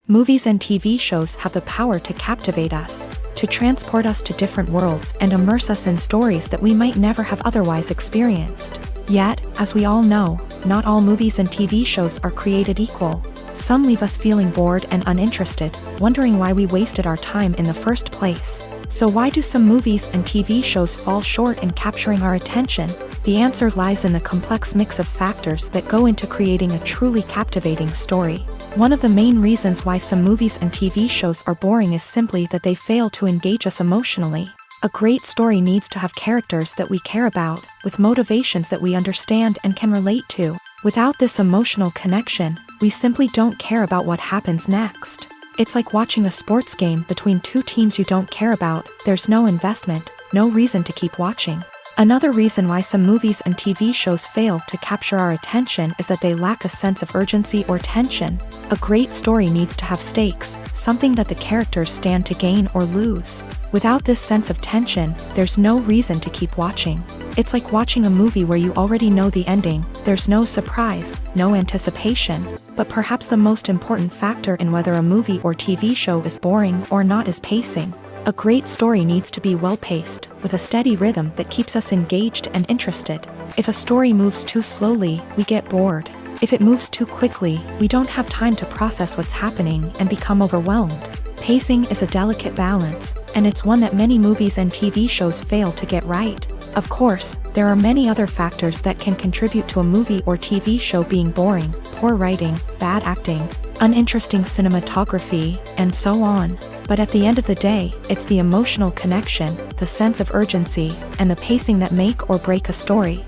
Movies and TV shows have the power to captivate us, to transport us to different worlds and immerse us in stories that we might never have otherwise experienced. Yet, as we all know, not all movies and TV shows are created equal. Some leave us feeling bored and uninterested, wondering why we wasted our time in the first place. So why do some movies and TV shows fall short in capturing our attention? The answer lies in the complex mix of factors that go into creating a truly captivating story. One of the main reasons why some movies and TV shows are boring is simply that they fail to engage us emotionally. A great story needs to have characters that we care about, with motivations that we understand and can relate to. Without this emotional connection, we simply don't care about what happens next. It's like watching a sports game between two teams you don't care about. There's no investment, no reason to keep watching. Another reason why some movies and TV shows fail to capture our attention is that they lack a sense of urgency or tension. A great story needs to have stakes, something that the characters stand to gain or lose. Without this sense of tension, there's no reason to keep watching. It's like watching a movie where you already know the ending. There's no surprise, no anticipation. But perhaps the most important factor in whether a movie or TV show is boring or not is pacing. A great story needs to be well-paced, with a steady rhythm that keeps us engaged and interested. If a story moves too slowly, we get bored. If it moves too quickly, we don't have time to process what's happening and become overwhelmed. Pacing is a delicate balance, and it's one that many movies and TV shows fail to get right. Of course, there are many other factors that can contribute to a movie or TV show being boring: poor writing, bad acting, uninteresting cinematography, and so on. But at the end of the day, it's the emotional connection, the sense of urgency, and the pacing that make or break a story.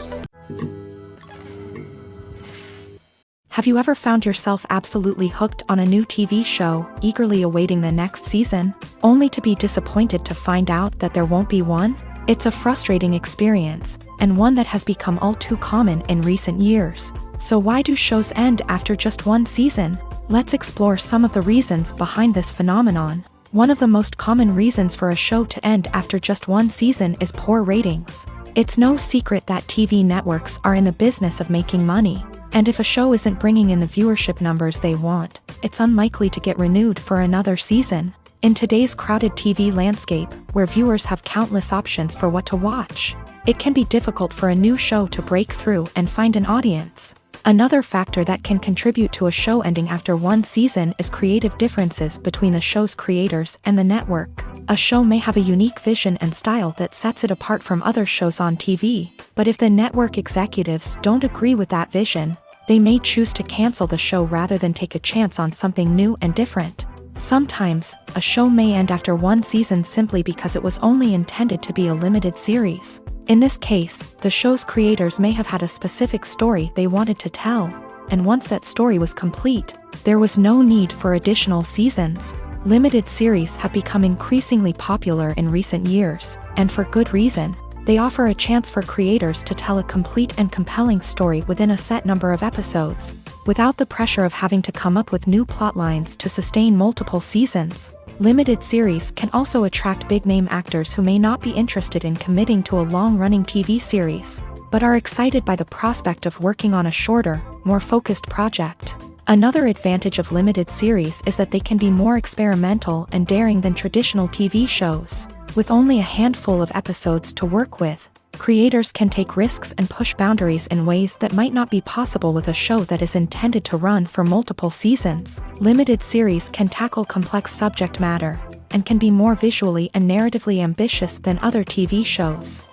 Have you ever found yourself absolutely hooked on a new TV show, eagerly awaiting the next season, only to be disappointed to find out that there won't be one? It's a frustrating experience, and one that has become all too common in recent years. So why do shows end after just one season? Let's explore some of the reasons behind this phenomenon. One of the most common reasons for a show to end after just one season is poor ratings. It's no secret that TV networks are in the business of making money, and if a show isn't bringing in the viewership numbers they want, it's unlikely to get renewed for another season. In today's crowded TV landscape, where viewers have countless options for what to watch, it can be difficult for a new show to break through and find an audience. Another factor that can contribute to a show ending after one season is creative differences between the show's creators and the network. A show may have a unique vision and style that sets it apart from other shows on TV, but if the network executives don't agree with that vision, they may choose to cancel the show rather than take a chance on something new and different. Sometimes, a show may end after one season simply because it was only intended to be a limited series. In this case, the show's creators may have had a specific story they wanted to tell, and once that story was complete, there was no need for additional seasons. Limited series have become increasingly popular in recent years, and for good reason. They offer a chance for creators to tell a complete and compelling story within a set number of episodes, without the pressure of having to come up with new plotlines to sustain multiple seasons. Limited series can also attract big-name actors who may not be interested in committing to a long-running TV series, but are excited by the prospect of working on a shorter, more focused project. Another advantage of limited series is that they can be more experimental and daring than traditional TV shows. With only a handful of episodes to work with, creators can take risks and push boundaries in ways that might not be possible with a show that is intended to run for multiple seasons. Limited series can tackle complex subject matter, and can be more visually and narratively ambitious than other TV shows.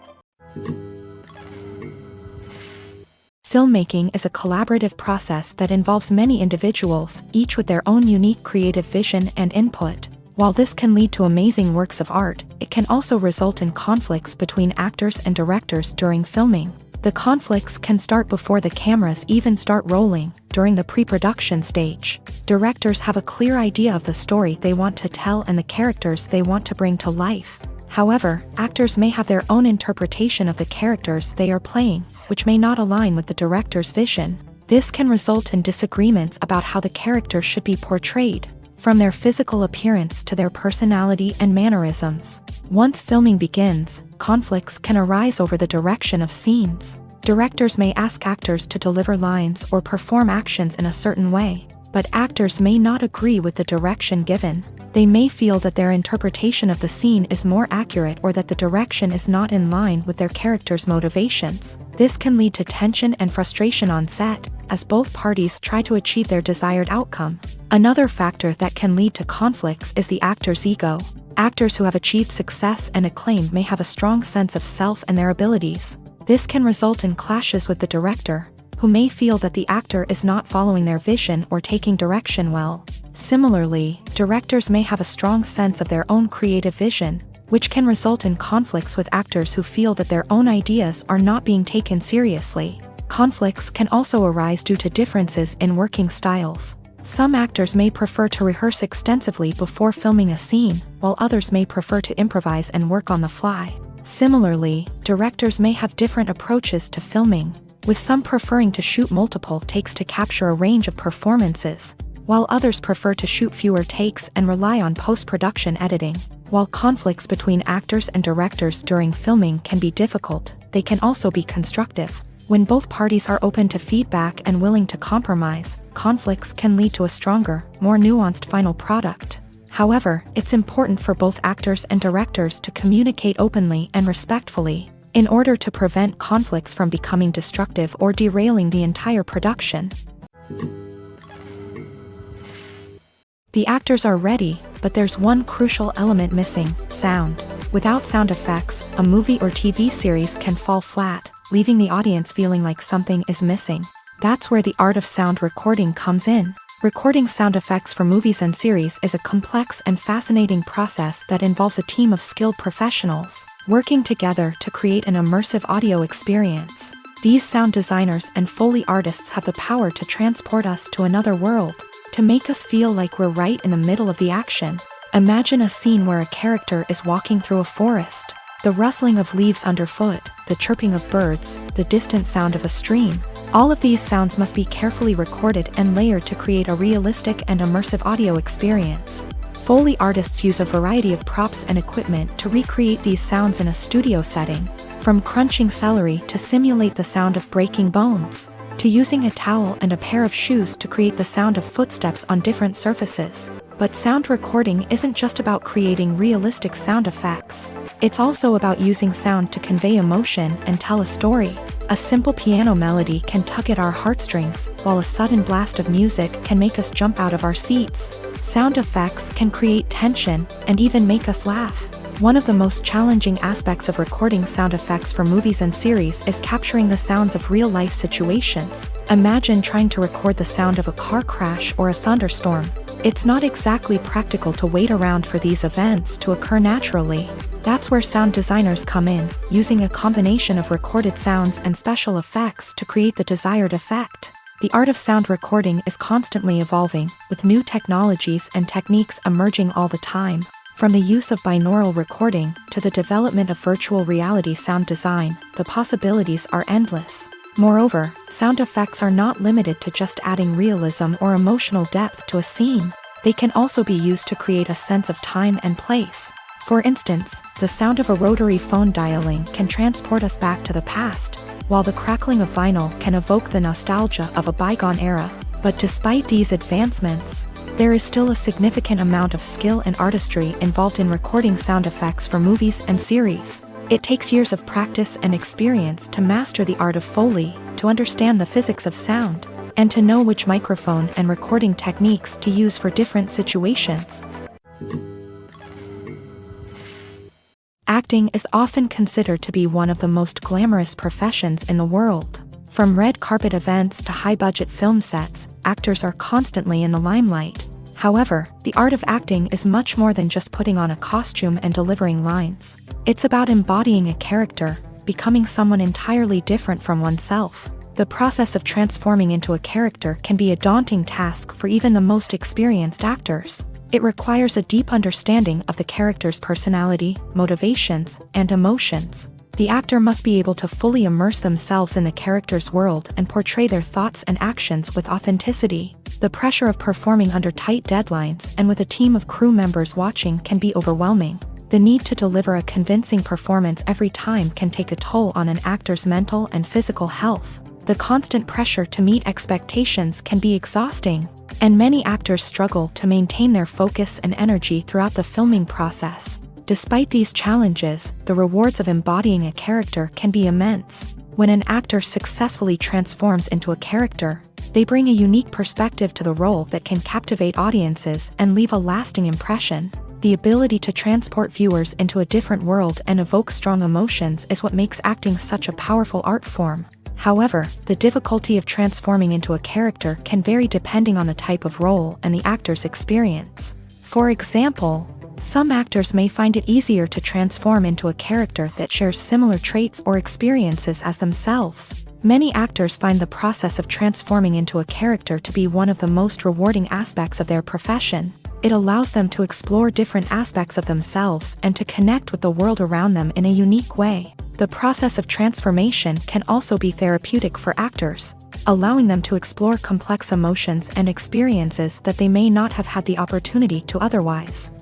Filmmaking is a collaborative process that involves many individuals, each with their own unique creative vision and input. While this can lead to amazing works of art, it can also result in conflicts between actors and directors during filming. The conflicts can start before the cameras even start rolling, during the pre-production stage. Directors have a clear idea of the story they want to tell and the characters they want to bring to life. However, actors may have their own interpretation of the characters they are playing, which may not align with the director's vision. This can result in disagreements about how the character should be portrayed, from their physical appearance to their personality and mannerisms. Once filming begins, conflicts can arise over the direction of scenes. Directors may ask actors to deliver lines or perform actions in a certain way, but actors may not agree with the direction given. They may feel that their interpretation of the scene is more accurate or that the direction is not in line with their character's motivations. This can lead to tension and frustration on set, as both parties try to achieve their desired outcome. Another factor that can lead to conflicts is the actor's ego. Actors who have achieved success and acclaim may have a strong sense of self and their abilities. This can result in clashes with the director, who may feel that the actor is not following their vision or taking direction well. Similarly, directors may have a strong sense of their own creative vision, which can result in conflicts with actors who feel that their own ideas are not being taken seriously. Conflicts can also arise due to differences in working styles. Some actors may prefer to rehearse extensively before filming a scene, while others may prefer to improvise and work on the fly. Similarly, directors may have different approaches to filming, with some preferring to shoot multiple takes to capture a range of performances, while others prefer to shoot fewer takes and rely on post-production editing. While conflicts between actors and directors during filming can be difficult, they can also be constructive. When both parties are open to feedback and willing to compromise, conflicts can lead to a stronger, more nuanced final product. However, it's important for both actors and directors to communicate openly and respectfully, in order to prevent conflicts from becoming destructive or derailing the entire production. The actors are ready, but there's one crucial element missing: sound. Without sound effects, a movie or TV series can fall flat, leaving the audience feeling like something is missing. That's where the art of sound recording comes in. Recording sound effects for movies and series is a complex and fascinating process that involves a team of skilled professionals working together to create an immersive audio experience. These sound designers and Foley artists have the power to transport us to another world, to make us feel like we're right in the middle of the action. Imagine a scene where a character is walking through a forest. The rustling of leaves underfoot, the chirping of birds, the distant sound of a stream. All of these sounds must be carefully recorded and layered to create a realistic and immersive audio experience. Foley artists use a variety of props and equipment to recreate these sounds in a studio setting, from crunching celery to simulate the sound of breaking bones, to using a towel and a pair of shoes to create the sound of footsteps on different surfaces. But sound recording isn't just about creating realistic sound effects. It's also about using sound to convey emotion and tell a story. A simple piano melody can tug at our heartstrings, while a sudden blast of music can make us jump out of our seats. Sound effects can create tension and even make us laugh. One of the most challenging aspects of recording sound effects for movies and series is capturing the sounds of real-life situations. Imagine trying to record the sound of a car crash or a thunderstorm. It's not exactly practical to wait around for these events to occur naturally. That's where sound designers come in, using a combination of recorded sounds and special effects to create the desired effect. The art of sound recording is constantly evolving, with new technologies and techniques emerging all the time. From the use of binaural recording to the development of virtual reality sound design, the possibilities are endless. Moreover, sound effects are not limited to just adding realism or emotional depth to a scene. They can also be used to create a sense of time and place. For instance, the sound of a rotary phone dialing can transport us back to the past, while the crackling of vinyl can evoke the nostalgia of a bygone era. But despite these advancements, there is still a significant amount of skill and artistry involved in recording sound effects for movies and series. It takes years of practice and experience to master the art of Foley, to understand the physics of sound, and to know which microphone and recording techniques to use for different situations. Acting is often considered to be one of the most glamorous professions in the world. From red carpet events to high-budget film sets, actors are constantly in the limelight. However, the art of acting is much more than just putting on a costume and delivering lines. It's about embodying a character, becoming someone entirely different from oneself. The process of transforming into a character can be a daunting task for even the most experienced actors. It requires a deep understanding of the character's personality, motivations, and emotions. The actor must be able to fully immerse themselves in the character's world and portray their thoughts and actions with authenticity. The pressure of performing under tight deadlines and with a team of crew members watching can be overwhelming. The need to deliver a convincing performance every time can take a toll on an actor's mental and physical health. The constant pressure to meet expectations can be exhausting, and many actors struggle to maintain their focus and energy throughout the filming process. Despite these challenges, the rewards of embodying a character can be immense. When an actor successfully transforms into a character, they bring a unique perspective to the role that can captivate audiences and leave a lasting impression. The ability to transport viewers into a different world and evoke strong emotions is what makes acting such a powerful art form. However, the difficulty of transforming into a character can vary depending on the type of role and the actor's experience. For example, some actors may find it easier to transform into a character that shares similar traits or experiences as themselves. Many actors find the process of transforming into a character to be one of the most rewarding aspects of their profession. It allows them to explore different aspects of themselves and to connect with the world around them in a unique way. The process of transformation can also be therapeutic for actors, allowing them to explore complex emotions and experiences that they may not have had the opportunity to otherwise.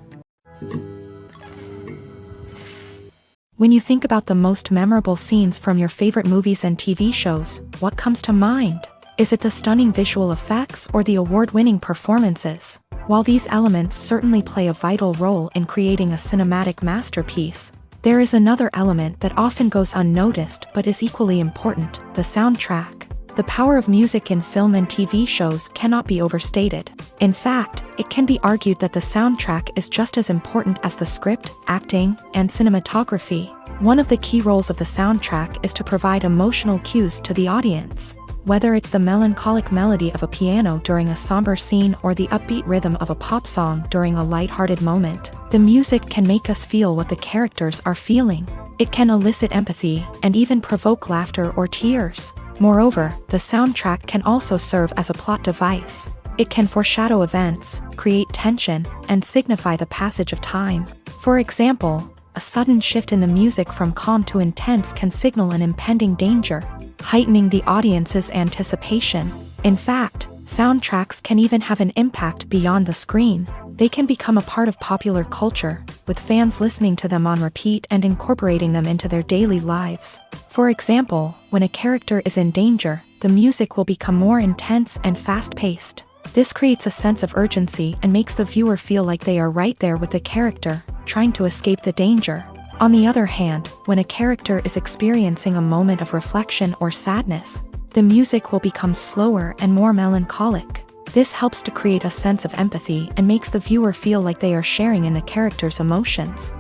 When you think about the most memorable scenes from your favorite movies and TV shows, what comes to mind? Is it the stunning visual effects or the award-winning performances? While these elements certainly play a vital role in creating a cinematic masterpiece, there is another element that often goes unnoticed but is equally important: the soundtrack. The power of music in film and TV shows cannot be overstated. In fact, it can be argued that the soundtrack is just as important as the script, acting, and cinematography. One of the key roles of the soundtrack is to provide emotional cues to the audience. Whether it's the melancholic melody of a piano during a somber scene or the upbeat rhythm of a pop song during a lighthearted moment, the music can make us feel what the characters are feeling. It can elicit empathy and even provoke laughter or tears. Moreover, the soundtrack can also serve as a plot device. It can foreshadow events, create tension, and signify the passage of time. For example, a sudden shift in the music from calm to intense can signal an impending danger, heightening the audience's anticipation. In fact, soundtracks can even have an impact beyond the screen. They can become a part of popular culture, with fans listening to them on repeat and incorporating them into their daily lives. For example, when a character is in danger, the music will become more intense and fast-paced. This creates a sense of urgency and makes the viewer feel like they are right there with the character, trying to escape the danger. On the other hand, when a character is experiencing a moment of reflection or sadness, the music will become slower and more melancholic. This helps to create a sense of empathy and makes the viewer feel like they are sharing in the character's emotions.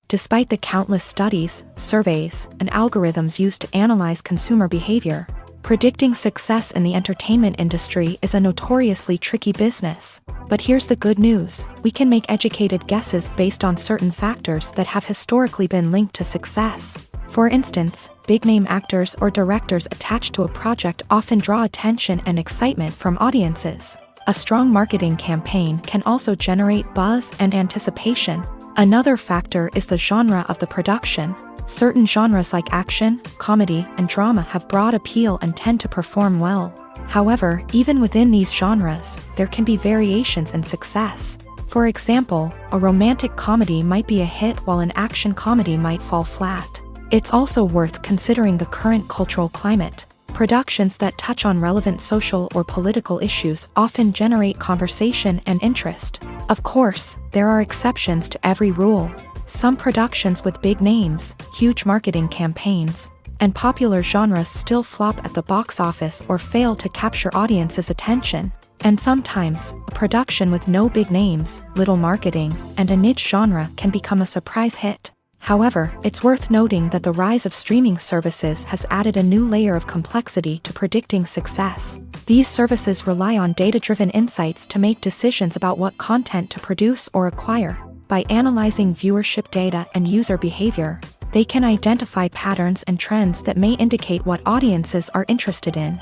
Despite the countless studies, surveys, and algorithms used to analyze consumer behavior, predicting success in the entertainment industry is a notoriously tricky business. But here's the good news: we can make educated guesses based on certain factors that have historically been linked to success. For instance, big-name actors or directors attached to a project often draw attention and excitement from audiences. A strong marketing campaign can also generate buzz and anticipation. Another factor is the genre of the production. Certain genres like action, comedy, and drama have broad appeal and tend to perform well. However, even within these genres, there can be variations in success. For example, a romantic comedy might be a hit while an action comedy might fall flat. It's also worth considering the current cultural climate. Productions that touch on relevant social or political issues often generate conversation and interest. Of course, there are exceptions to every rule. Some productions with big names, huge marketing campaigns, and popular genres still flop at the box office or fail to capture audiences' attention. And sometimes, a production with no big names, little marketing, and a niche genre can become a surprise hit. However, it's worth noting that the rise of streaming services has added a new layer of complexity to predicting success. These services rely on data-driven insights to make decisions about what content to produce or acquire. By analyzing viewership data and user behavior, they can identify patterns and trends that may indicate what audiences are interested in.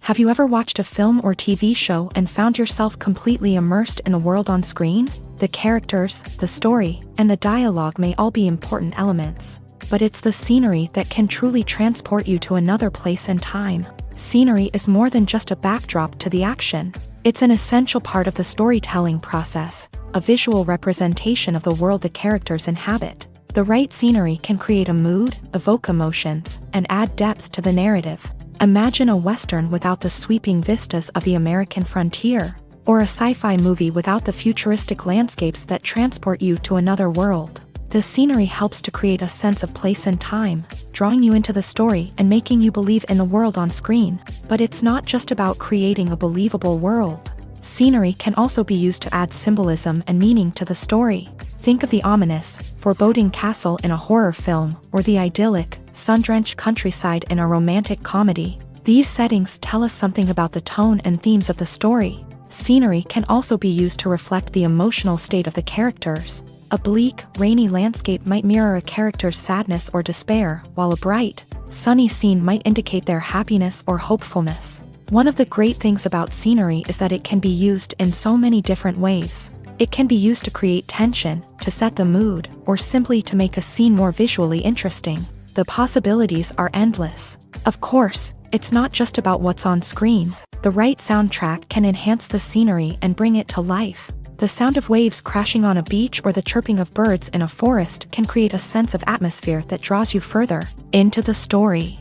Have you ever watched a film or TV show and found yourself completely immersed in the world on screen? The characters, the story, and the dialogue may all be important elements, but it's the scenery that can truly transport you to another place and time. Scenery is more than just a backdrop to the action. It's an essential part of the storytelling process, a visual representation of the world the characters inhabit. The right scenery can create a mood, evoke emotions, and add depth to the narrative. Imagine a Western without the sweeping vistas of the American frontier, or a sci-fi movie without the futuristic landscapes that transport you to another world. The scenery helps to create a sense of place and time, drawing you into the story and making you believe in the world on screen. But it's not just about creating a believable world. Scenery can also be used to add symbolism and meaning to the story. Think of the ominous, foreboding castle in a horror film, or the idyllic, sun-drenched countryside in a romantic comedy. These settings tell us something about the tone and themes of the story. Scenery can also be used to reflect the emotional state of the characters. A bleak, rainy landscape might mirror a character's sadness or despair, while a bright, sunny scene might indicate their happiness or hopefulness. One of the great things about scenery is that it can be used in so many different ways. It can be used to create tension, to set the mood, or simply to make a scene more visually interesting. The possibilities are endless. Of course, it's not just about what's on screen. The right soundtrack can enhance the scenery and bring it to life. The sound of waves crashing on a beach or the chirping of birds in a forest can create a sense of atmosphere that draws you further into the story.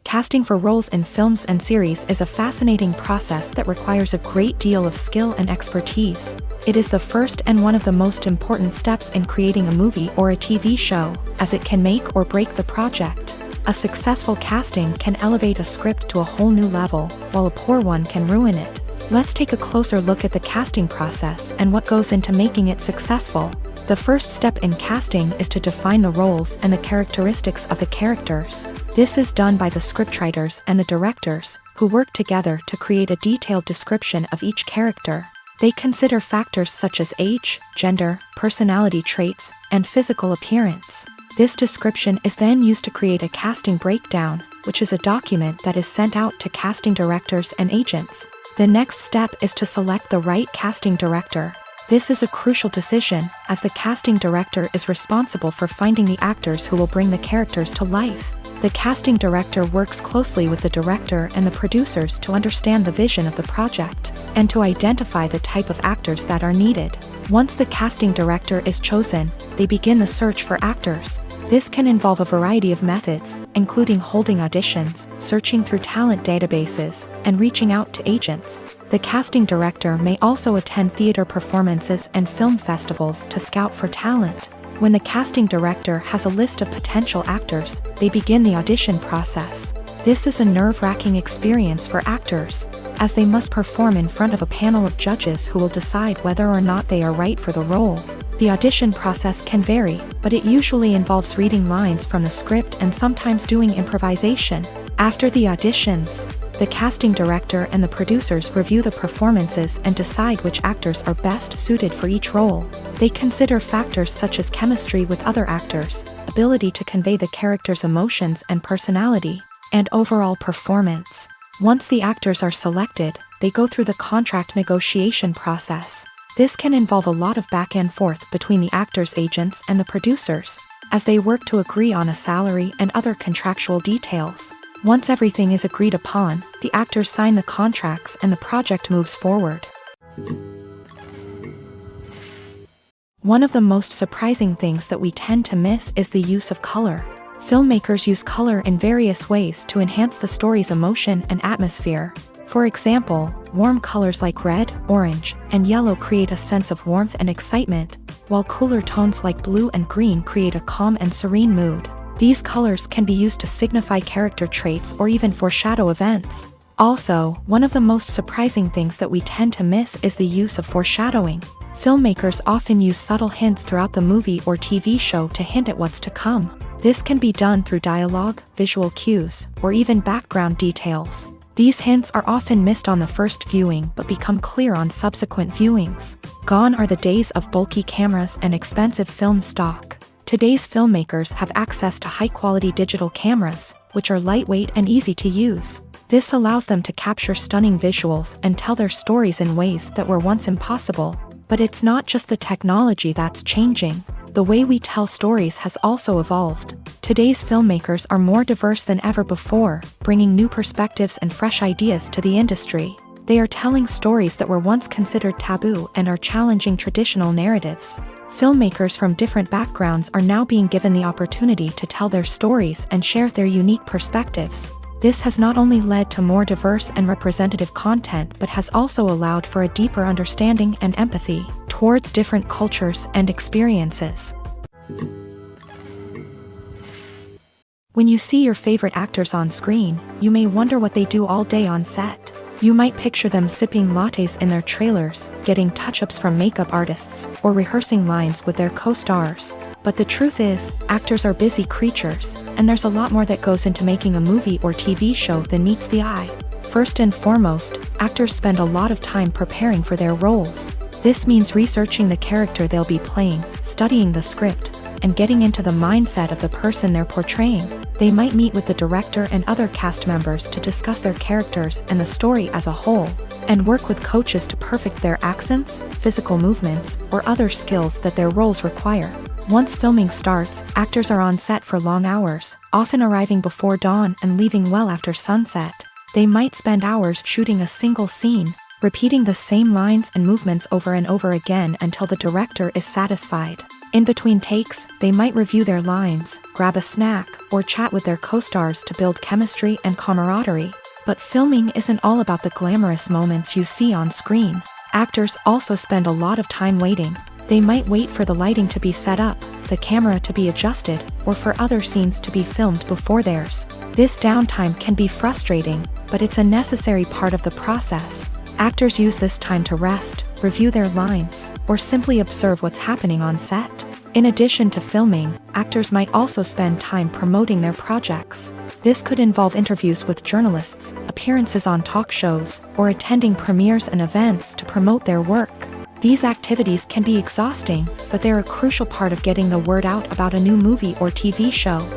Casting for roles in films and series is a fascinating process that requires a great deal of skill and expertise. It is the first and one of the most important steps in creating a movie or a TV show, as it can make or break the project. A successful casting can elevate a script to a whole new level, while a poor one can ruin it. Let's take a closer look at the casting process and what goes into making it successful. The first step in casting is to define the roles and the characteristics of the characters. This is done by the scriptwriters and the directors, who work together to create a detailed description of each character. They consider factors such as age, gender, personality traits, and physical appearance. This description is then used to create a casting breakdown, which is a document that is sent out to casting directors and agents. The next step is to select the right casting director. This is a crucial decision, as the casting director is responsible for finding the actors who will bring the characters to life. The casting director works closely with the director and the producers to understand the vision of the project, and to identify the type of actors that are needed. Once the casting director is chosen, they begin the search for actors. This can involve a variety of methods, including holding auditions, searching through talent databases, and reaching out to agents. The casting director may also attend theater performances and film festivals to scout for talent. When the casting director has a list of potential actors, they begin the audition process. This is a nerve-wracking experience for actors, as they must perform in front of a panel of judges who will decide whether or not they are right for the role. The audition process can vary, but it usually involves reading lines from the script and sometimes doing improvisation. After the auditions, the casting director and the producers review the performances and decide which actors are best suited for each role. They consider factors such as chemistry with other actors, ability to convey the character's emotions and personality, and overall performance. Once the actors are selected, they go through the contract negotiation process. This can involve a lot of back and forth between the actors' agents and the producers, as they work to agree on a salary and other contractual details. Once everything is agreed upon, the actors sign the contracts and the project moves forward. One of the most surprising things that we tend to miss is the use of color. Filmmakers use color in various ways to enhance the story's emotion and atmosphere. For example, warm colors like red, orange, and yellow create a sense of warmth and excitement, while cooler tones like blue and green create a calm and serene mood. These colors can be used to signify character traits or even foreshadow events. Also, one of the most surprising things that we tend to miss is the use of foreshadowing. Filmmakers often use subtle hints throughout the movie or TV show to hint at what's to come. This can be done through dialogue, visual cues, or even background details. These hints are often missed on the first viewing but become clear on subsequent viewings. Gone are the days of bulky cameras and expensive film stock. Today's filmmakers have access to high-quality digital cameras, which are lightweight and easy to use. This allows them to capture stunning visuals and tell their stories in ways that were once impossible. But it's not just the technology that's changing. The way we tell stories has also evolved. Today's filmmakers are more diverse than ever before, bringing new perspectives and fresh ideas to the industry. They are telling stories that were once considered taboo and are challenging traditional narratives. Filmmakers from different backgrounds are now being given the opportunity to tell their stories and share their unique perspectives. This has not only led to more diverse and representative content but has also allowed for a deeper understanding and empathy towards different cultures and experiences. When you see your favorite actors on screen, you may wonder what they do all day on set. You might picture them sipping lattes in their trailers, getting touch-ups from makeup artists, or rehearsing lines with their co-stars. But the truth is, actors are busy creatures, and there's a lot more that goes into making a movie or TV show than meets the eye. First and foremost, actors spend a lot of time preparing for their roles. This means researching the character they'll be playing, studying the script, and getting into the mindset of the person they're portraying. They might meet with the director and other cast members to discuss their characters and the story as a whole, and work with coaches to perfect their accents, physical movements, or other skills that their roles require. Once filming starts, actors are on set for long hours, often arriving before dawn and leaving well after sunset. They might spend hours shooting a single scene, repeating the same lines and movements over and over again until the director is satisfied. In between takes, they might review their lines, grab a snack, or chat with their co-stars to build chemistry and camaraderie. But filming isn't all about the glamorous moments you see on screen. Actors also spend a lot of time waiting. They might wait for the lighting to be set up, the camera to be adjusted, or for other scenes to be filmed before theirs. This downtime can be frustrating, but it's a necessary part of the process. Actors use this time to rest, review their lines, or simply observe what's happening on set. In addition to filming, actors might also spend time promoting their projects. This could involve interviews with journalists, appearances on talk shows, or attending premieres and events to promote their work. These activities can be exhausting, but they're a crucial part of getting the word out about a new movie or TV show.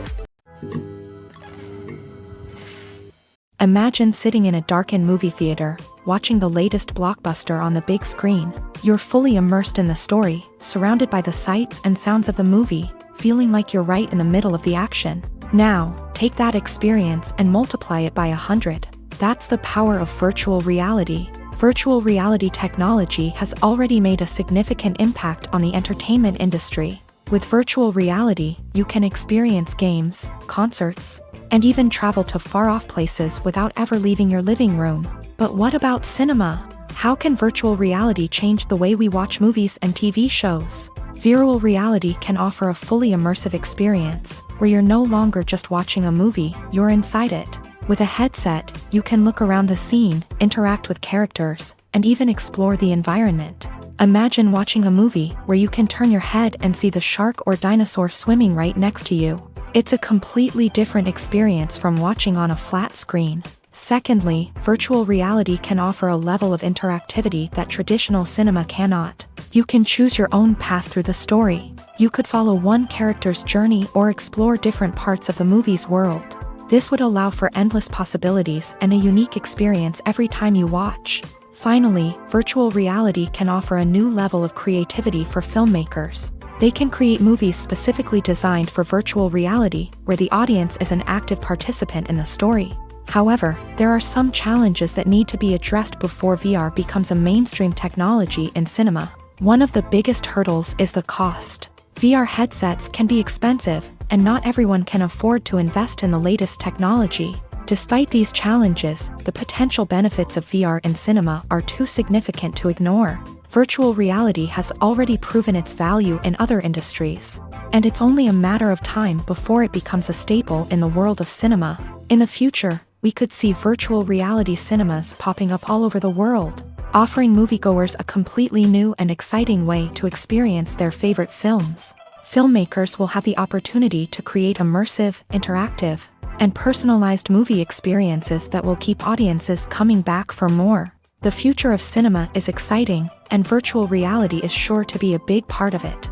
Imagine sitting in a darkened movie theater, watching the latest blockbuster on the big screen. You're fully immersed in the story, surrounded by the sights and sounds of the movie, feeling like you're right in the middle of the action. Now, take that experience and multiply it by 100. That's the power of virtual reality. Virtual reality technology has already made a significant impact on the entertainment industry. With virtual reality, you can experience games, concerts, and even travel to far-off places without ever leaving your living room. But what about cinema? How can virtual reality change the way we watch movies and TV shows? Virtual reality can offer a fully immersive experience, where you're no longer just watching a movie, you're inside it. With a headset, you can look around the scene, interact with characters, and even explore the environment. Imagine watching a movie where you can turn your head and see the shark or dinosaur swimming right next to you. It's a completely different experience from watching on a flat screen. Secondly, virtual reality can offer a level of interactivity that traditional cinema cannot. You can choose your own path through the story. You could follow one character's journey or explore different parts of the movie's world. This would allow for endless possibilities and a unique experience every time you watch. Finally, virtual reality can offer a new level of creativity for filmmakers. They can create movies specifically designed for virtual reality, where the audience is an active participant in the story. However, there are some challenges that need to be addressed before VR becomes a mainstream technology in cinema. One of the biggest hurdles is the cost. VR headsets can be expensive, and not everyone can afford to invest in the latest technology. Despite these challenges, the potential benefits of VR in cinema are too significant to ignore. Virtual reality has already proven its value in other industries, and it's only a matter of time before it becomes a staple in the world of cinema. In the future, we could see virtual reality cinemas popping up all over the world, offering moviegoers a completely new and exciting way to experience their favorite films. Filmmakers will have the opportunity to create immersive, interactive, and personalized movie experiences that will keep audiences coming back for more. The future of cinema is exciting, and virtual reality is sure to be a big part of it.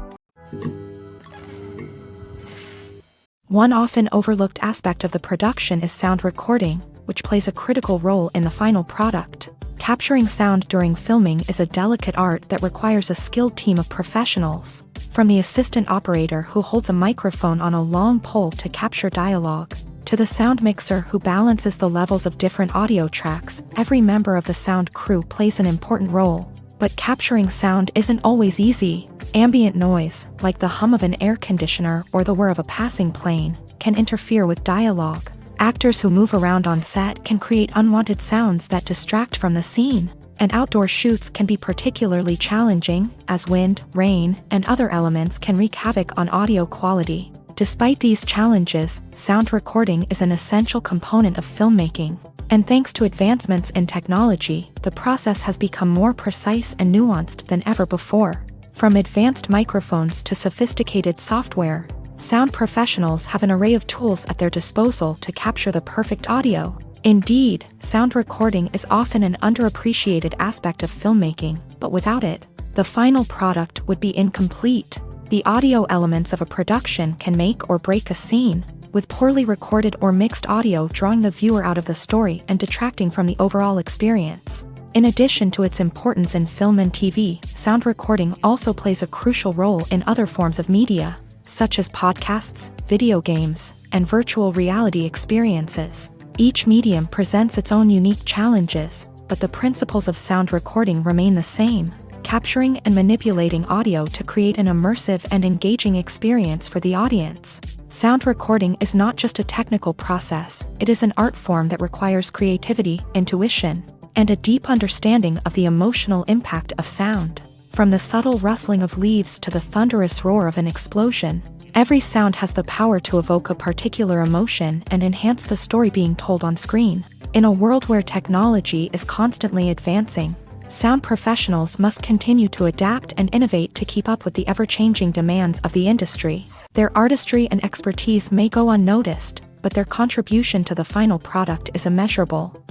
One often overlooked aspect of the production is sound recording, which plays a critical role in the final product. Capturing sound during filming is a delicate art that requires a skilled team of professionals, from the assistant operator who holds a microphone on a long pole to capture dialogue, to the sound mixer who balances the levels of different audio tracks. Every member of the sound crew plays an important role. But capturing sound isn't always easy. Ambient noise, like the hum of an air conditioner or the whir of a passing plane, can interfere with dialogue. Actors who move around on set can create unwanted sounds that distract from the scene. And outdoor shoots can be particularly challenging, as wind, rain, and other elements can wreak havoc on audio quality. Despite these challenges, sound recording is an essential component of filmmaking. And thanks to advancements in technology, the process has become more precise and nuanced than ever before. From advanced microphones to sophisticated software, sound professionals have an array of tools at their disposal to capture the perfect audio. Indeed, sound recording is often an underappreciated aspect of filmmaking, but without it, the final product would be incomplete. The audio elements of a production can make or break a scene, with poorly recorded or mixed audio drawing the viewer out of the story and detracting from the overall experience. In addition to its importance in film and TV, sound recording also plays a crucial role in other forms of media, such as podcasts, video games, and virtual reality experiences. Each medium presents its own unique challenges, but the principles of sound recording remain the same: capturing and manipulating audio to create an immersive and engaging experience for the audience. Sound recording is not just a technical process, it is an art form that requires creativity, intuition, and a deep understanding of the emotional impact of sound. From the subtle rustling of leaves to the thunderous roar of an explosion, every sound has the power to evoke a particular emotion and enhance the story being told on screen. In a world where technology is constantly advancing, sound professionals must continue to adapt and innovate to keep up with the ever-changing demands of the industry. Their artistry and expertise may go unnoticed, but their contribution to the final product is immeasurable.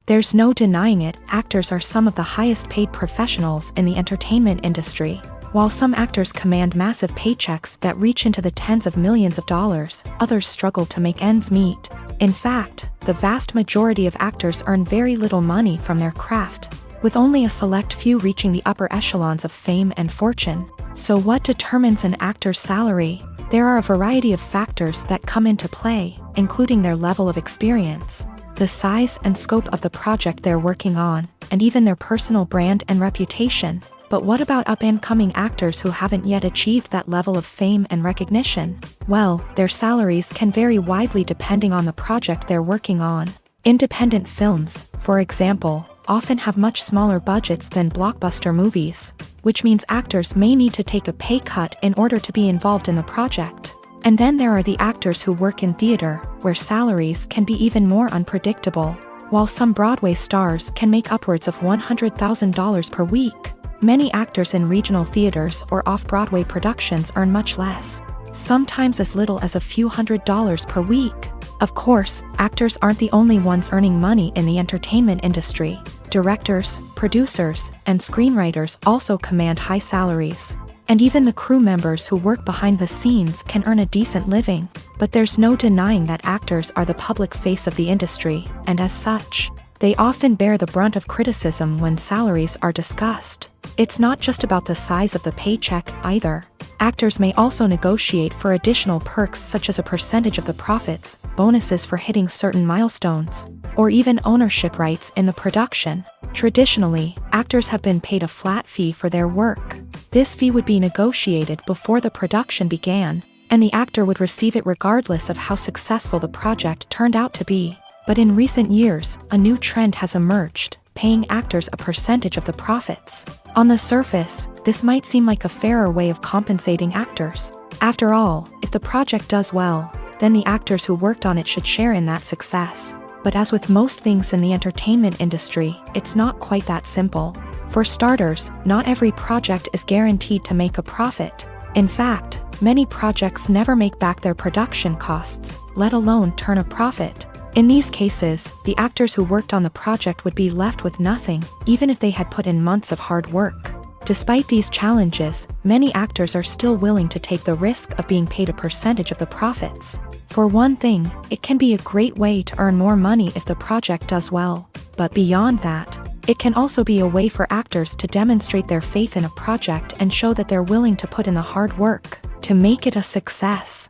There's no denying it, actors are some of the highest-paid professionals in the entertainment industry. While some actors command massive paychecks that reach into the tens of millions of dollars, others struggle to make ends meet. In fact, the vast majority of actors earn very little money from their craft, with only a select few reaching the upper echelons of fame and fortune. So what determines an actor's salary? There are a variety of factors that come into play, including their level of experience, the size and scope of the project they're working on, and even their personal brand and reputation. But what about up-and-coming actors who haven't yet achieved that level of fame and recognition? Well, their salaries can vary widely depending on the project they're working on. Independent films, for example, often have much smaller budgets than blockbuster movies, which means actors may need to take a pay cut in order to be involved in the project. And then there are the actors who work in theater, where salaries can be even more unpredictable. While some Broadway stars can make upwards of $100,000 per week, many actors in regional theaters or off-Broadway productions earn much less, sometimes as little as a few $100s per week. Of course, actors aren't the only ones earning money in the entertainment industry. Directors, producers, and screenwriters also command high salaries. And even the crew members who work behind the scenes can earn a decent living. But there's no denying that actors are the public face of the industry, and as such, they often bear the brunt of criticism when salaries are discussed. It's not just about the size of the paycheck, either. Actors may also negotiate for additional perks such as a percentage of the profits, bonuses for hitting certain milestones, or even ownership rights in the production. Traditionally, actors have been paid a flat fee for their work. This fee would be negotiated before the production began, and the actor would receive it regardless of how successful the project turned out to be. But in recent years, a new trend has emerged, paying actors a percentage of the profits. On the surface, this might seem like a fairer way of compensating actors. After all, if the project does well, then the actors who worked on it should share in that success. But as with most things in the entertainment industry, it's not quite that simple. For starters, not every project is guaranteed to make a profit. In fact, many projects never make back their production costs, let alone turn a profit. In these cases, the actors who worked on the project would be left with nothing, even if they had put in months of hard work. Despite these challenges, many actors are still willing to take the risk of being paid a percentage of the profits. For one thing, it can be a great way to earn more money if the project does well. But beyond that, it can also be a way for actors to demonstrate their faith in a project and show that they're willing to put in the hard work to make it a success.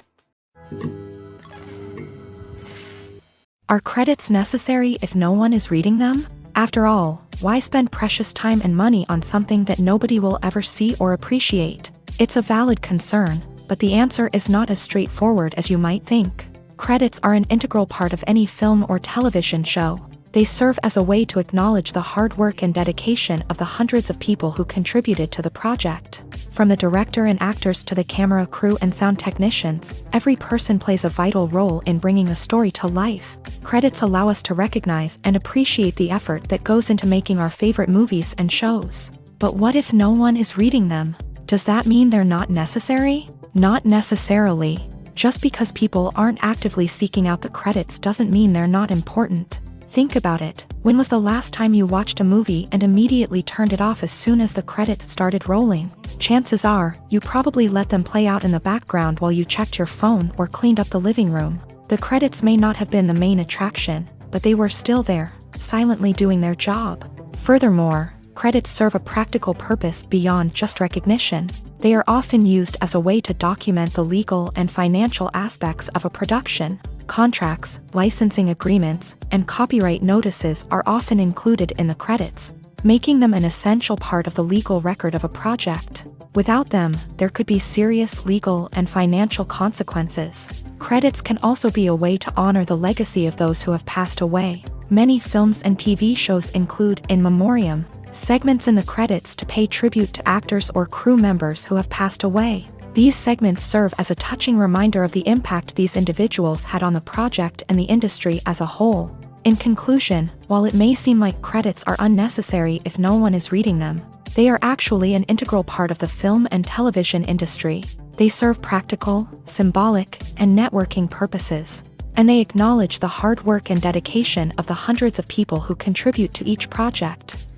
Are credits necessary if no one is reading them? After all, why spend precious time and money on something that nobody will ever see or appreciate? It's a valid concern, but the answer is not as straightforward as you might think. Credits are an integral part of any film or television show. They serve as a way to acknowledge the hard work and dedication of the hundreds of people who contributed to the project. From the director and actors to the camera crew and sound technicians, every person plays a vital role in bringing a story to life. Credits allow us to recognize and appreciate the effort that goes into making our favorite movies and shows. But what if no one is reading them? Does that mean they're not necessary? Not necessarily. Just because people aren't actively seeking out the credits doesn't mean they're not important. Think about it. When was the last time you watched a movie and immediately turned it off as soon as the credits started rolling? Chances are, you probably let them play out in the background while you checked your phone or cleaned up the living room. The credits may not have been the main attraction, but they were still there, silently doing their job. Furthermore, credits serve a practical purpose beyond just recognition. They are often used as a way to document the legal and financial aspects of a production. Contracts, licensing agreements, and copyright notices are often included in the credits, making them an essential part of the legal record of a project. Without them, there could be serious legal and financial consequences. Credits can also be a way to honor the legacy of those who have passed away. Many films and TV shows include in memoriam segments in the credits to pay tribute to actors or crew members who have passed away. These segments serve as a touching reminder of the impact these individuals had on the project and the industry as a whole. In conclusion, while it may seem like credits are unnecessary if no one is reading them, they are actually an integral part of the film and television industry. They serve practical, symbolic, and networking purposes, and they acknowledge the hard work and dedication of the hundreds of people who contribute to each project.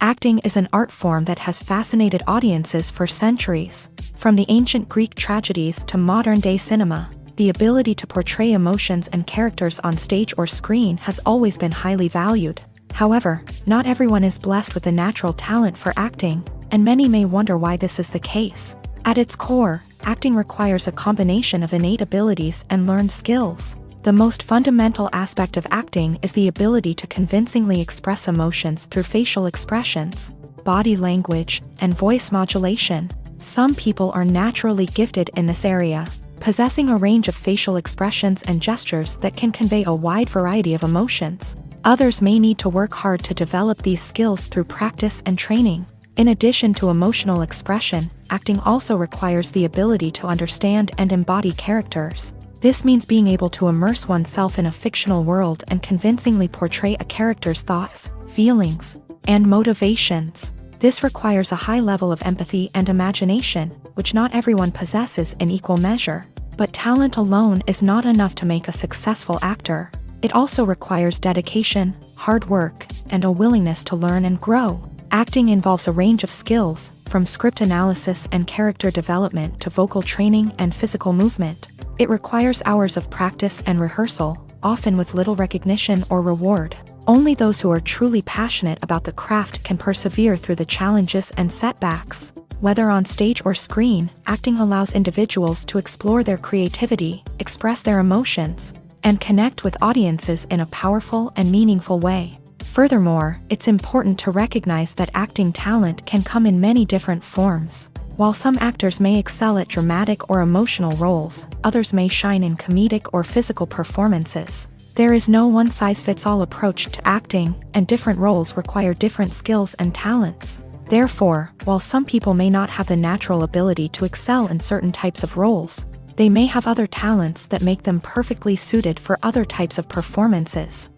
Acting is an art form that has fascinated audiences for centuries. From the ancient Greek tragedies to modern-day cinema, the ability to portray emotions and characters on stage or screen has always been highly valued. However, not everyone is blessed with a natural talent for acting, and many may wonder why this is the case. At its core, acting requires a combination of innate abilities and learned skills. The most fundamental aspect of acting is the ability to convincingly express emotions through facial expressions, body language, and voice modulation. Some people are naturally gifted in this area, possessing a range of facial expressions and gestures that can convey a wide variety of emotions. Others may need to work hard to develop these skills through practice and training. In addition to emotional expression, acting also requires the ability to understand and embody characters. This means being able to immerse oneself in a fictional world and convincingly portray a character's thoughts, feelings, and motivations. This requires a high level of empathy and imagination, which not everyone possesses in equal measure. But talent alone is not enough to make a successful actor. It also requires dedication, hard work, and a willingness to learn and grow. Acting involves a range of skills, from script analysis and character development to vocal training and physical movement. It requires hours of practice and rehearsal, often with little recognition or reward. Only those who are truly passionate about the craft can persevere through the challenges and setbacks. Whether on stage or screen, acting allows individuals to explore their creativity, express their emotions, and connect with audiences in a powerful and meaningful way. Furthermore, it's important to recognize that acting talent can come in many different forms. While some actors may excel at dramatic or emotional roles, others may shine in comedic or physical performances. There is no one-size-fits-all approach to acting, and different roles require different skills and talents. Therefore, while some people may not have the natural ability to excel in certain types of roles, they may have other talents that make them perfectly suited for other types of performances.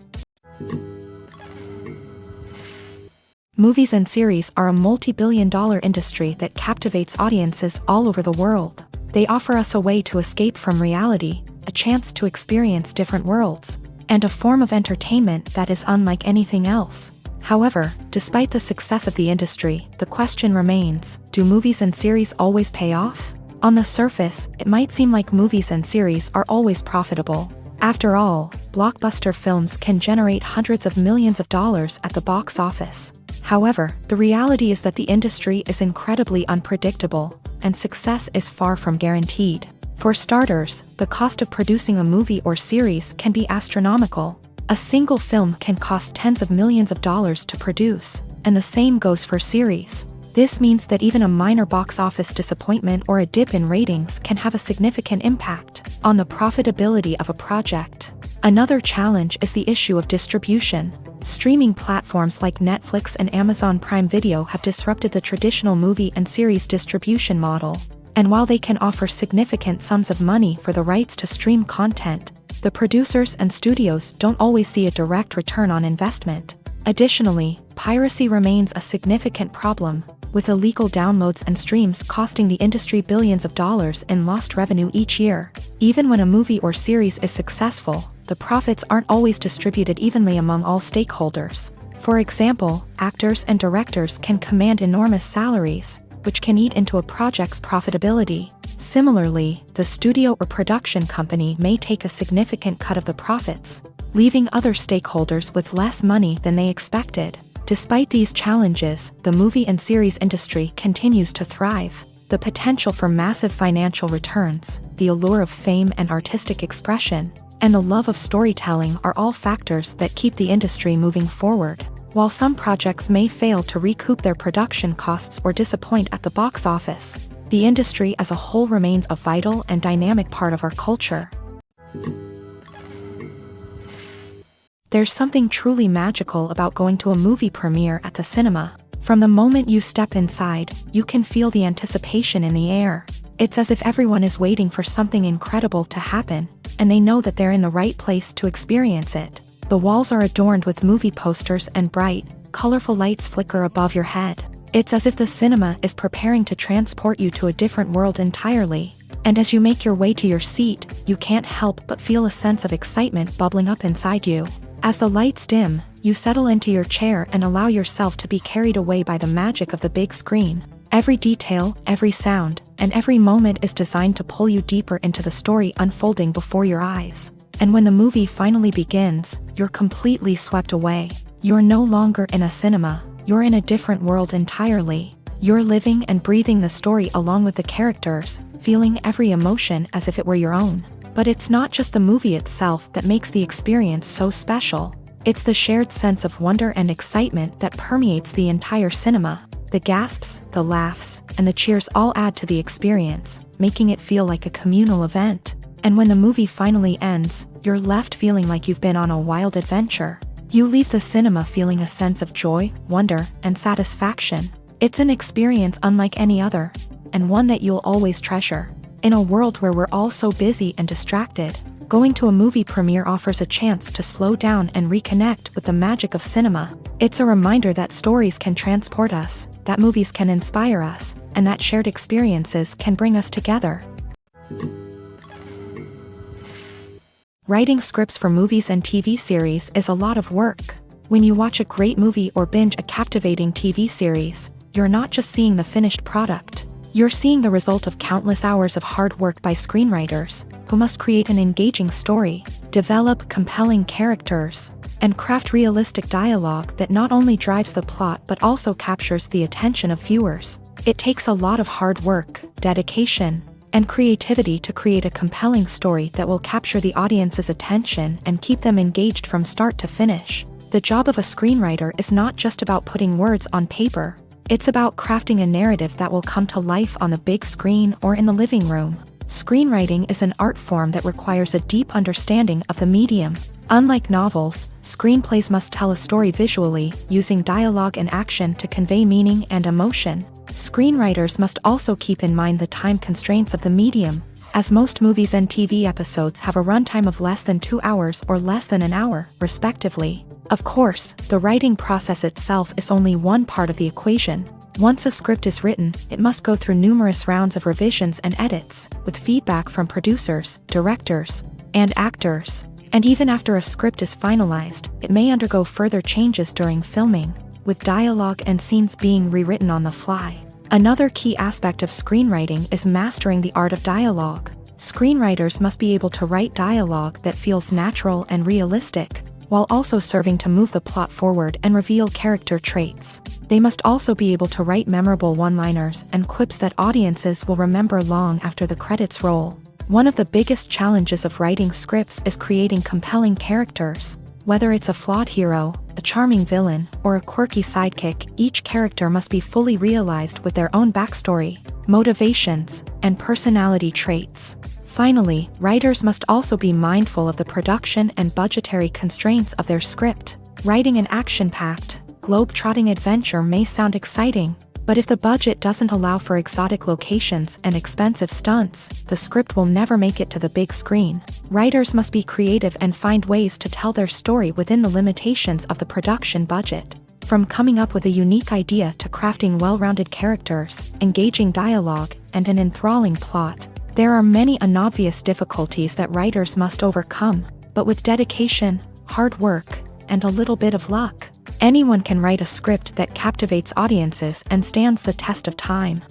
Movies and series are a multi-billion-dollar industry that captivates audiences all over the world. They offer us a way to escape from reality, a chance to experience different worlds, and a form of entertainment that is unlike anything else. However, despite the success of the industry, the question remains, do movies and series always pay off? On the surface, it might seem like movies and series are always profitable. After all, blockbuster films can generate hundreds of millions of dollars at the box office. However, the reality is that the industry is incredibly unpredictable, and success is far from guaranteed. For starters, the cost of producing a movie or series can be astronomical. A single film can cost tens of millions of dollars to produce, and the same goes for series. This means that even a minor box office disappointment or a dip in ratings can have a significant impact on the profitability of a project. Another challenge is the issue of distribution. Streaming platforms like Netflix and Amazon Prime Video have disrupted the traditional movie and series distribution model. And while they can offer significant sums of money for the rights to stream content, the producers and studios don't always see a direct return on investment. Additionally, piracy remains a significant problem, with illegal downloads and streams costing the industry billions of dollars in lost revenue each year. Even when a movie or series is successful, the profits aren't always distributed evenly among all stakeholders. For example, actors and directors can command enormous salaries, which can eat into a project's profitability. Similarly, the studio or production company may take a significant cut of the profits, leaving other stakeholders with less money than they expected. Despite these challenges, the movie and series industry continues to thrive. The potential for massive financial returns, the allure of fame and artistic expression, and the love of storytelling are all factors that keep the industry moving forward. While some projects may fail to recoup their production costs or disappoint at the box office, the industry as a whole remains a vital and dynamic part of our culture. There's something truly magical about going to a movie premiere at the cinema. From the moment you step inside, you can feel the anticipation in the air. It's as if everyone is waiting for something incredible to happen, and they know that they're in the right place to experience it. The walls are adorned with movie posters and bright, colorful lights flicker above your head. It's as if the cinema is preparing to transport you to a different world entirely. And as you make your way to your seat, you can't help but feel a sense of excitement bubbling up inside you. As the lights dim, you settle into your chair and allow yourself to be carried away by the magic of the big screen. Every detail, every sound, and every moment is designed to pull you deeper into the story unfolding before your eyes. And when the movie finally begins, you're completely swept away. You're no longer in a cinema, you're in a different world entirely. You're living and breathing the story along with the characters, feeling every emotion as if it were your own. But it's not just the movie itself that makes the experience so special. It's the shared sense of wonder and excitement that permeates the entire cinema. The gasps, the laughs, and the cheers all add to the experience, making it feel like a communal event. And when the movie finally ends, you're left feeling like you've been on a wild adventure. You leave the cinema feeling a sense of joy, wonder, and satisfaction. It's an experience unlike any other, and one that you'll always treasure. In a world where we're all so busy and distracted, going to a movie premiere offers a chance to slow down and reconnect with the magic of cinema. It's a reminder that stories can transport us, that movies can inspire us, and that shared experiences can bring us together. Writing scripts for movies and TV series is a lot of work. When you watch a great movie or binge a captivating TV series, you're not just seeing the finished product. You're seeing the result of countless hours of hard work by screenwriters, who must create an engaging story, develop compelling characters, and craft realistic dialogue that not only drives the plot but also captures the attention of viewers. It takes a lot of hard work, dedication, and creativity to create a compelling story that will capture the audience's attention and keep them engaged from start to finish. The job of a screenwriter is not just about putting words on paper. It's about crafting a narrative that will come to life on the big screen or in the living room. Screenwriting is an art form that requires a deep understanding of the medium. Unlike novels, screenplays must tell a story visually, using dialogue and action to convey meaning and emotion. Screenwriters must also keep in mind the time constraints of the medium, as most movies and TV episodes have a runtime of less than 2 hours or less than an hour, respectively. Of course, the writing process itself is only one part of the equation. Once a script is written, it must go through numerous rounds of revisions and edits, with feedback from producers, directors, and actors. And even after a script is finalized, it may undergo further changes during filming, with dialogue and scenes being rewritten on the fly. Another key aspect of screenwriting is mastering the art of dialogue. Screenwriters must be able to write dialogue that feels natural and realistic, while also serving to move the plot forward and reveal character traits. They must also be able to write memorable one-liners and quips that audiences will remember long after the credits roll. One of the biggest challenges of writing scripts is creating compelling characters. Whether it's a flawed hero, a charming villain, or a quirky sidekick, each character must be fully realized with their own backstory, motivations, and personality traits. Finally, writers must also be mindful of the production and budgetary constraints of their script. Writing an action-packed, globe-trotting adventure may sound exciting, but if the budget doesn't allow for exotic locations and expensive stunts, the script will never make it to the big screen. Writers must be creative and find ways to tell their story within the limitations of the production budget. From coming up with a unique idea to crafting well-rounded characters, engaging dialogue, and an enthralling plot, there are many unobvious difficulties that writers must overcome, but with dedication, hard work, and a little bit of luck, anyone can write a script that captivates audiences and stands the test of time.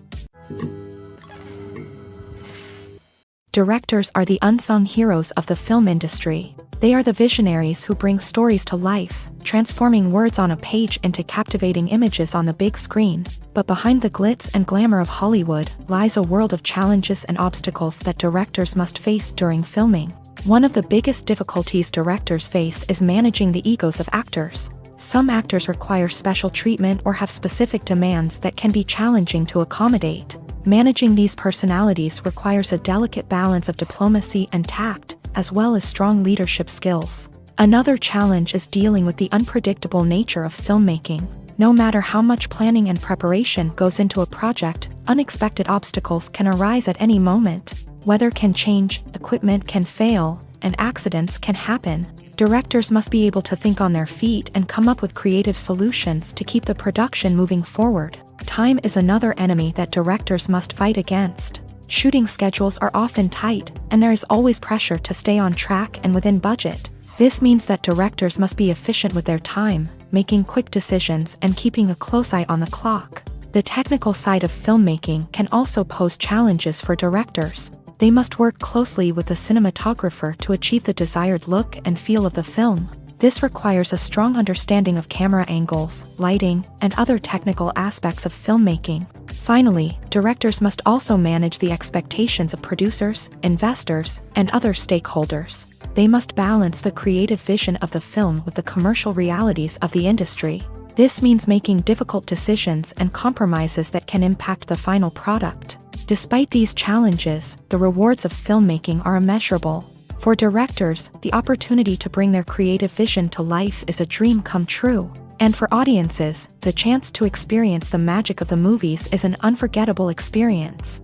Directors are the unsung heroes of the film industry. They are the visionaries who bring stories to life, transforming words on a page into captivating images on the big screen. But behind the glitz and glamour of Hollywood lies a world of challenges and obstacles that directors must face during filming. One of the biggest difficulties directors face is managing the egos of actors. Some actors require special treatment or have specific demands that can be challenging to accommodate. Managing these personalities requires a delicate balance of diplomacy and tact, as well as strong leadership skills. Another challenge is dealing with the unpredictable nature of filmmaking. No matter how much planning and preparation goes into a project, unexpected obstacles can arise at any moment. Weather can change, equipment can fail, and accidents can happen. Directors must be able to think on their feet and come up with creative solutions to keep the production moving forward. Time is another enemy that directors must fight against. Shooting schedules are often tight, and there is always pressure to stay on track and within budget. This means that directors must be efficient with their time, making quick decisions and keeping a close eye on the clock. The technical side of filmmaking can also pose challenges for directors. They must work closely with the cinematographer to achieve the desired look and feel of the film. This requires a strong understanding of camera angles, lighting, and other technical aspects of filmmaking. Finally, directors must also manage the expectations of producers, investors, and other stakeholders. They must balance the creative vision of the film with the commercial realities of the industry. This means making difficult decisions and compromises that can impact the final product. Despite these challenges, the rewards of filmmaking are immeasurable. For directors, the opportunity to bring their creative vision to life is a dream come true. And for audiences, the chance to experience the magic of the movies is an unforgettable experience.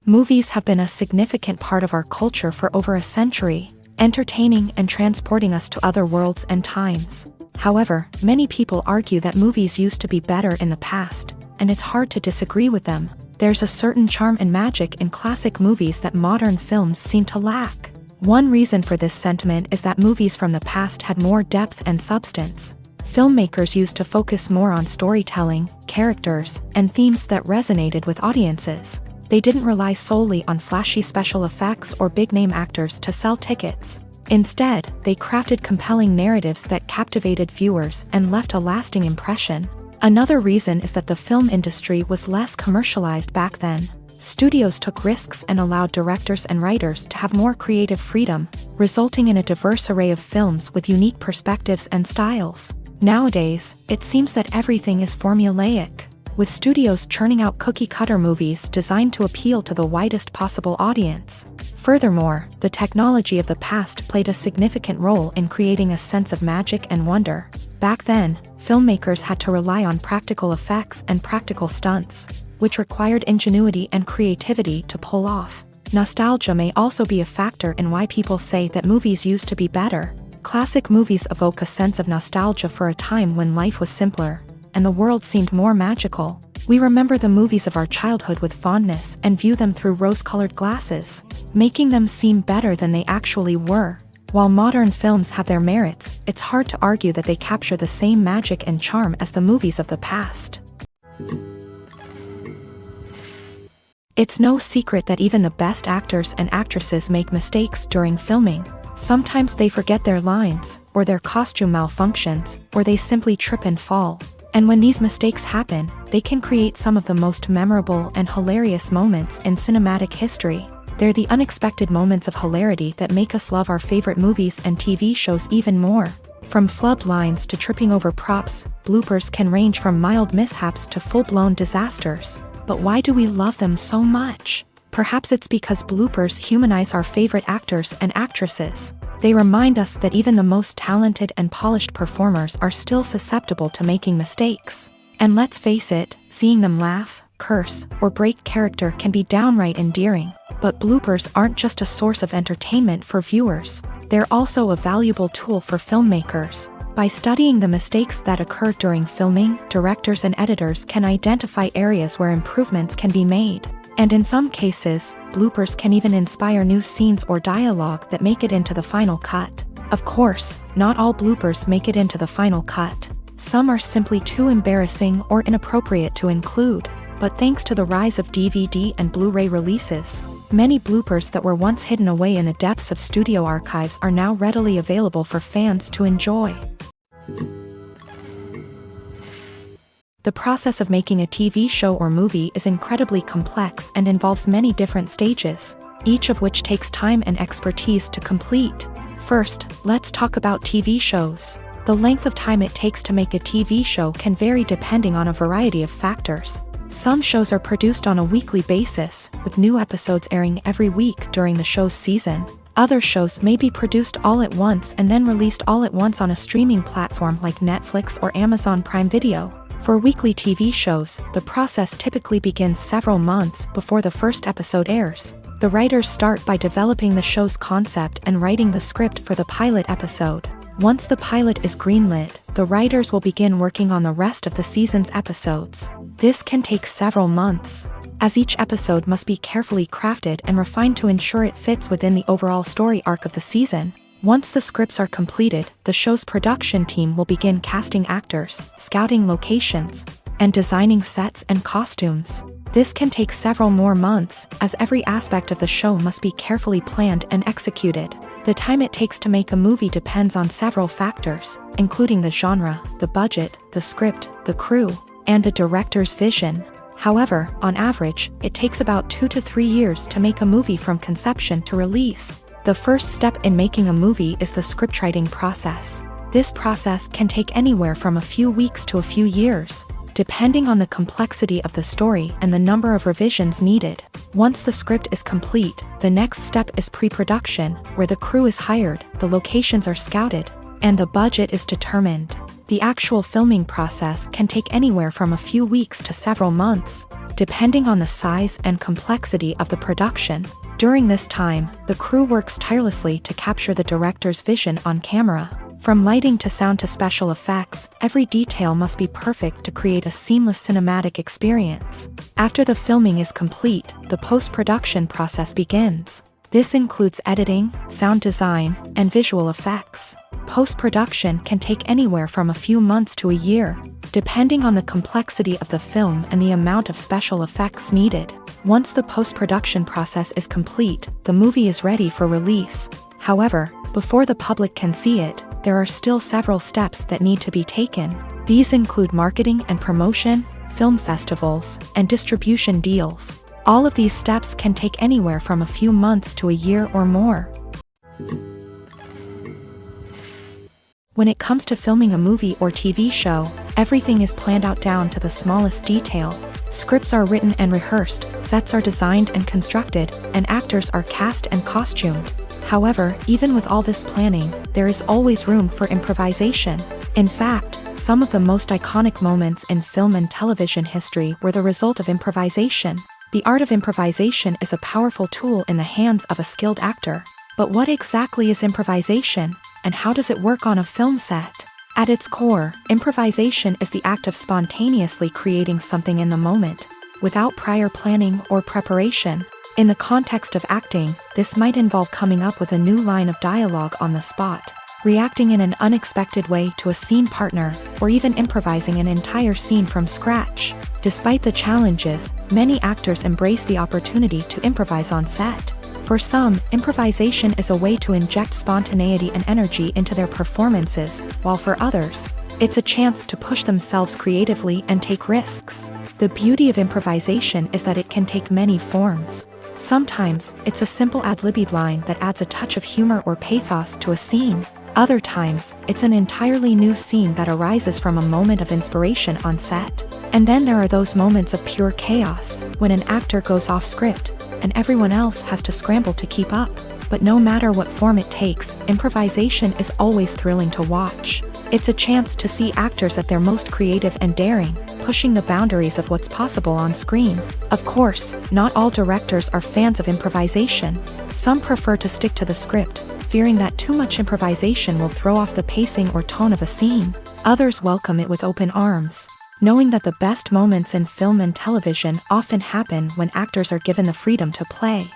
Movies have been a significant part of our culture for over a century, entertaining and transporting us to other worlds and times. However, many people argue that movies used to be better in the past, and it's hard to disagree with them. There's a certain charm and magic in classic movies that modern films seem to lack. One reason for this sentiment is that movies from the past had more depth and substance. Filmmakers used to focus more on storytelling, characters, and themes that resonated with audiences. They didn't rely solely on flashy special effects or big-name actors to sell tickets. Instead, they crafted compelling narratives that captivated viewers and left a lasting impression. Another reason is that the film industry was less commercialized back then. Studios took risks and allowed directors and writers to have more creative freedom, resulting in a diverse array of films with unique perspectives and styles. Nowadays, it seems that everything is formulaic, with studios churning out cookie-cutter movies designed to appeal to the widest possible audience. Furthermore, the technology of the past played a significant role in creating a sense of magic and wonder. Back then, filmmakers had to rely on practical effects and practical stunts, which required ingenuity and creativity to pull off. Nostalgia may also be a factor in why people say that movies used to be better. Classic movies evoke a sense of nostalgia for a time when life was simpler, and the world seemed more magical. We remember the movies of our childhood with fondness and view them through rose-colored glasses, making them seem better than they actually were. While modern films have their merits, it's hard to argue that they capture the same magic and charm as the movies of the past. It's no secret that even the best actors and actresses make mistakes during filming. Sometimes they forget their lines, or their costume malfunctions, or they simply trip and fall. And when these mistakes happen, they can create some of the most memorable and hilarious moments in cinematic history. They're the unexpected moments of hilarity that make us love our favorite movies and TV shows even more. From flubbed lines to tripping over props, bloopers can range from mild mishaps to full-blown disasters. But why do we love them so much? Perhaps it's because bloopers humanize our favorite actors and actresses. They remind us that even the most talented and polished performers are still susceptible to making mistakes. And let's face it, seeing them laugh, curse, or break character can be downright endearing. But bloopers aren't just a source of entertainment for viewers. They're also a valuable tool for filmmakers. By studying the mistakes that occur during filming, directors and editors can identify areas where improvements can be made. And in some cases, bloopers can even inspire new scenes or dialogue that make it into the final cut. Of course, not all bloopers make it into the final cut. Some are simply too embarrassing or inappropriate to include. But thanks to the rise of DVD and Blu-ray releases, many bloopers that were once hidden away in the depths of studio archives are now readily available for fans to enjoy. The process of making a TV show or movie is incredibly complex and involves many different stages, each of which takes time and expertise to complete. First, let's talk about TV shows. The length of time it takes to make a TV show can vary depending on a variety of factors. Some shows are produced on a weekly basis, with new episodes airing every week during the show's season. Other shows may be produced all at once and then released all at once on a streaming platform like Netflix or Amazon Prime Video. For weekly TV shows, the process typically begins several months before the first episode airs. The writers start by developing the show's concept and writing the script for the pilot episode. Once the pilot is greenlit, the writers will begin working on the rest of the season's episodes. This can take several months, as each episode must be carefully crafted and refined to ensure it fits within the overall story arc of the season. Once the scripts are completed, the show's production team will begin casting actors, scouting locations, and designing sets and costumes. This can take several more months, as every aspect of the show must be carefully planned and executed. The time it takes to make a movie depends on several factors, including the genre, the budget, the script, the crew, and the director's vision. However, on average, it takes about 2 to 3 years to make a movie from conception to release. The first step in making a movie is the scriptwriting process. This process can take anywhere from a few weeks to a few years, depending on the complexity of the story and the number of revisions needed. Once the script is complete, the next step is pre-production, where the crew is hired, the locations are scouted, and the budget is determined. The actual filming process can take anywhere from a few weeks to several months, depending on the size and complexity of the production. During this time, the crew works tirelessly to capture the director's vision on camera. From lighting to sound to special effects, every detail must be perfect to create a seamless cinematic experience. After the filming is complete, the post-production process begins. This includes editing, sound design, and visual effects. Post-production can take anywhere from a few months to a year, depending on the complexity of the film and the amount of special effects needed. Once the post-production process is complete, the movie is ready for release. However, before the public can see it, there are still several steps that need to be taken. These include marketing and promotion, film festivals, and distribution deals. All of these steps can take anywhere from a few months to a year or more. When it comes to filming a movie or TV show, everything is planned out down to the smallest detail. Scripts are written and rehearsed, sets are designed and constructed, and actors are cast and costumed. However, even with all this planning, there is always room for improvisation. In fact, some of the most iconic moments in film and television history were the result of improvisation. The art of improvisation is a powerful tool in the hands of a skilled actor. But what exactly is improvisation, and how does it work on a film set? At its core, improvisation is the act of spontaneously creating something in the moment, without prior planning or preparation. In the context of acting, this might involve coming up with a new line of dialogue on the spot, reacting in an unexpected way to a scene partner, or even improvising an entire scene from scratch. Despite the challenges, many actors embrace the opportunity to improvise on set. For some, improvisation is a way to inject spontaneity and energy into their performances, while for others, it's a chance to push themselves creatively and take risks. The beauty of improvisation is that it can take many forms. Sometimes, it's a simple ad-libbed line that adds a touch of humor or pathos to a scene. Other times, it's an entirely new scene that arises from a moment of inspiration on set. And then there are those moments of pure chaos, when an actor goes off script, and everyone else has to scramble to keep up. But no matter what form it takes, improvisation is always thrilling to watch. It's a chance to see actors at their most creative and daring, pushing the boundaries of what's possible on screen. Of course, not all directors are fans of improvisation. Some prefer to stick to the script, fearing that too much improvisation will throw off the pacing or tone of a scene. Others welcome it with open arms, knowing that the best moments in film and television often happen when actors are given the freedom to play.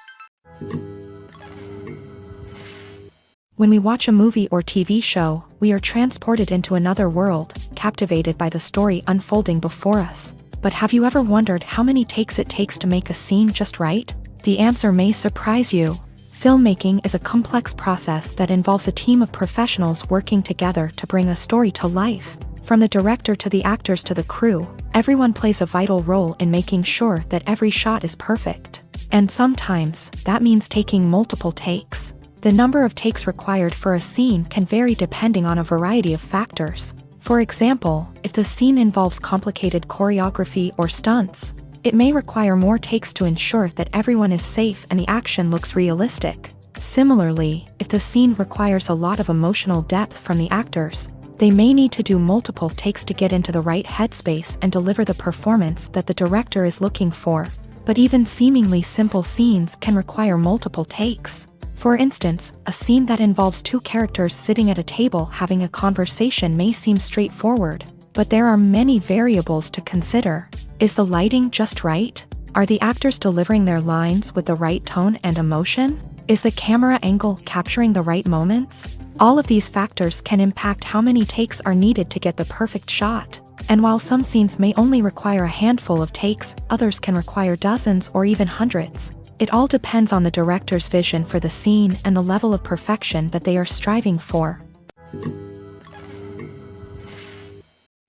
When we watch a movie or TV show, we are transported into another world, captivated by the story unfolding before us. But have you ever wondered how many takes it takes to make a scene just right? The answer may surprise you. Filmmaking is a complex process that involves a team of professionals working together to bring a story to life. From the director to the actors to the crew, everyone plays a vital role in making sure that every shot is perfect. And sometimes, that means taking multiple takes. The number of takes required for a scene can vary depending on a variety of factors. For example, if the scene involves complicated choreography or stunts, it may require more takes to ensure that everyone is safe and the action looks realistic. Similarly, if the scene requires a lot of emotional depth from the actors, they may need to do multiple takes to get into the right headspace and deliver the performance that the director is looking for. But even seemingly simple scenes can require multiple takes. For instance, a scene that involves two characters sitting at a table having a conversation may seem straightforward, but there are many variables to consider. Is the lighting just right? Are the actors delivering their lines with the right tone and emotion? Is the camera angle capturing the right moments? All of these factors can impact how many takes are needed to get the perfect shot. And while some scenes may only require a handful of takes, others can require dozens or even hundreds. It all depends on the director's vision for the scene and the level of perfection that they are striving for.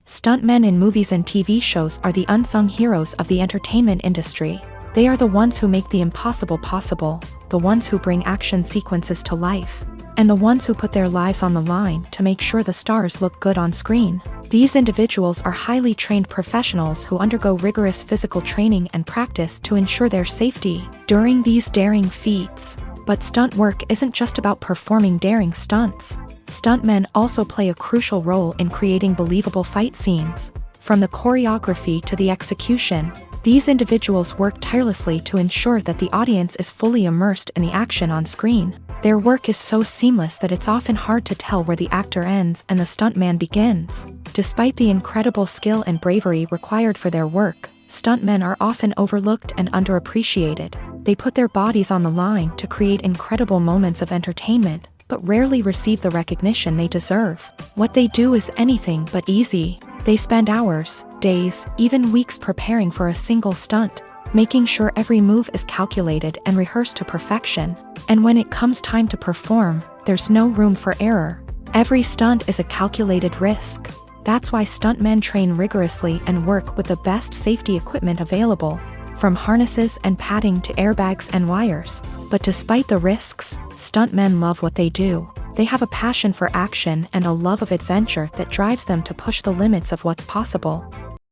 Stuntmen in movies and TV shows are the unsung heroes of the entertainment industry. They are the ones who make the impossible possible, the ones who bring action sequences to life, and the ones who put their lives on the line to make sure the stars look good on screen. These individuals are highly trained professionals who undergo rigorous physical training and practice to ensure their safety during these daring feats. But stunt work isn't just about performing daring stunts. Stuntmen also play a crucial role in creating believable fight scenes. From the choreography to the execution, these individuals work tirelessly to ensure that the audience is fully immersed in the action on screen. Their work is so seamless that it's often hard to tell where the actor ends and the stuntman begins. Despite the incredible skill and bravery required for their work, stuntmen are often overlooked and underappreciated. They put their bodies on the line to create incredible moments of entertainment, but rarely receive the recognition they deserve. What they do is anything but easy. They spend hours, days, even weeks preparing for a single stunt, making sure every move is calculated and rehearsed to perfection. And when it comes time to perform, there's no room for error. Every stunt is a calculated risk. That's why stuntmen train rigorously and work with the best safety equipment available, from harnesses and padding to airbags and wires. But despite the risks, stuntmen love what they do. They have a passion for action and a love of adventure that drives them to push the limits of what's possible.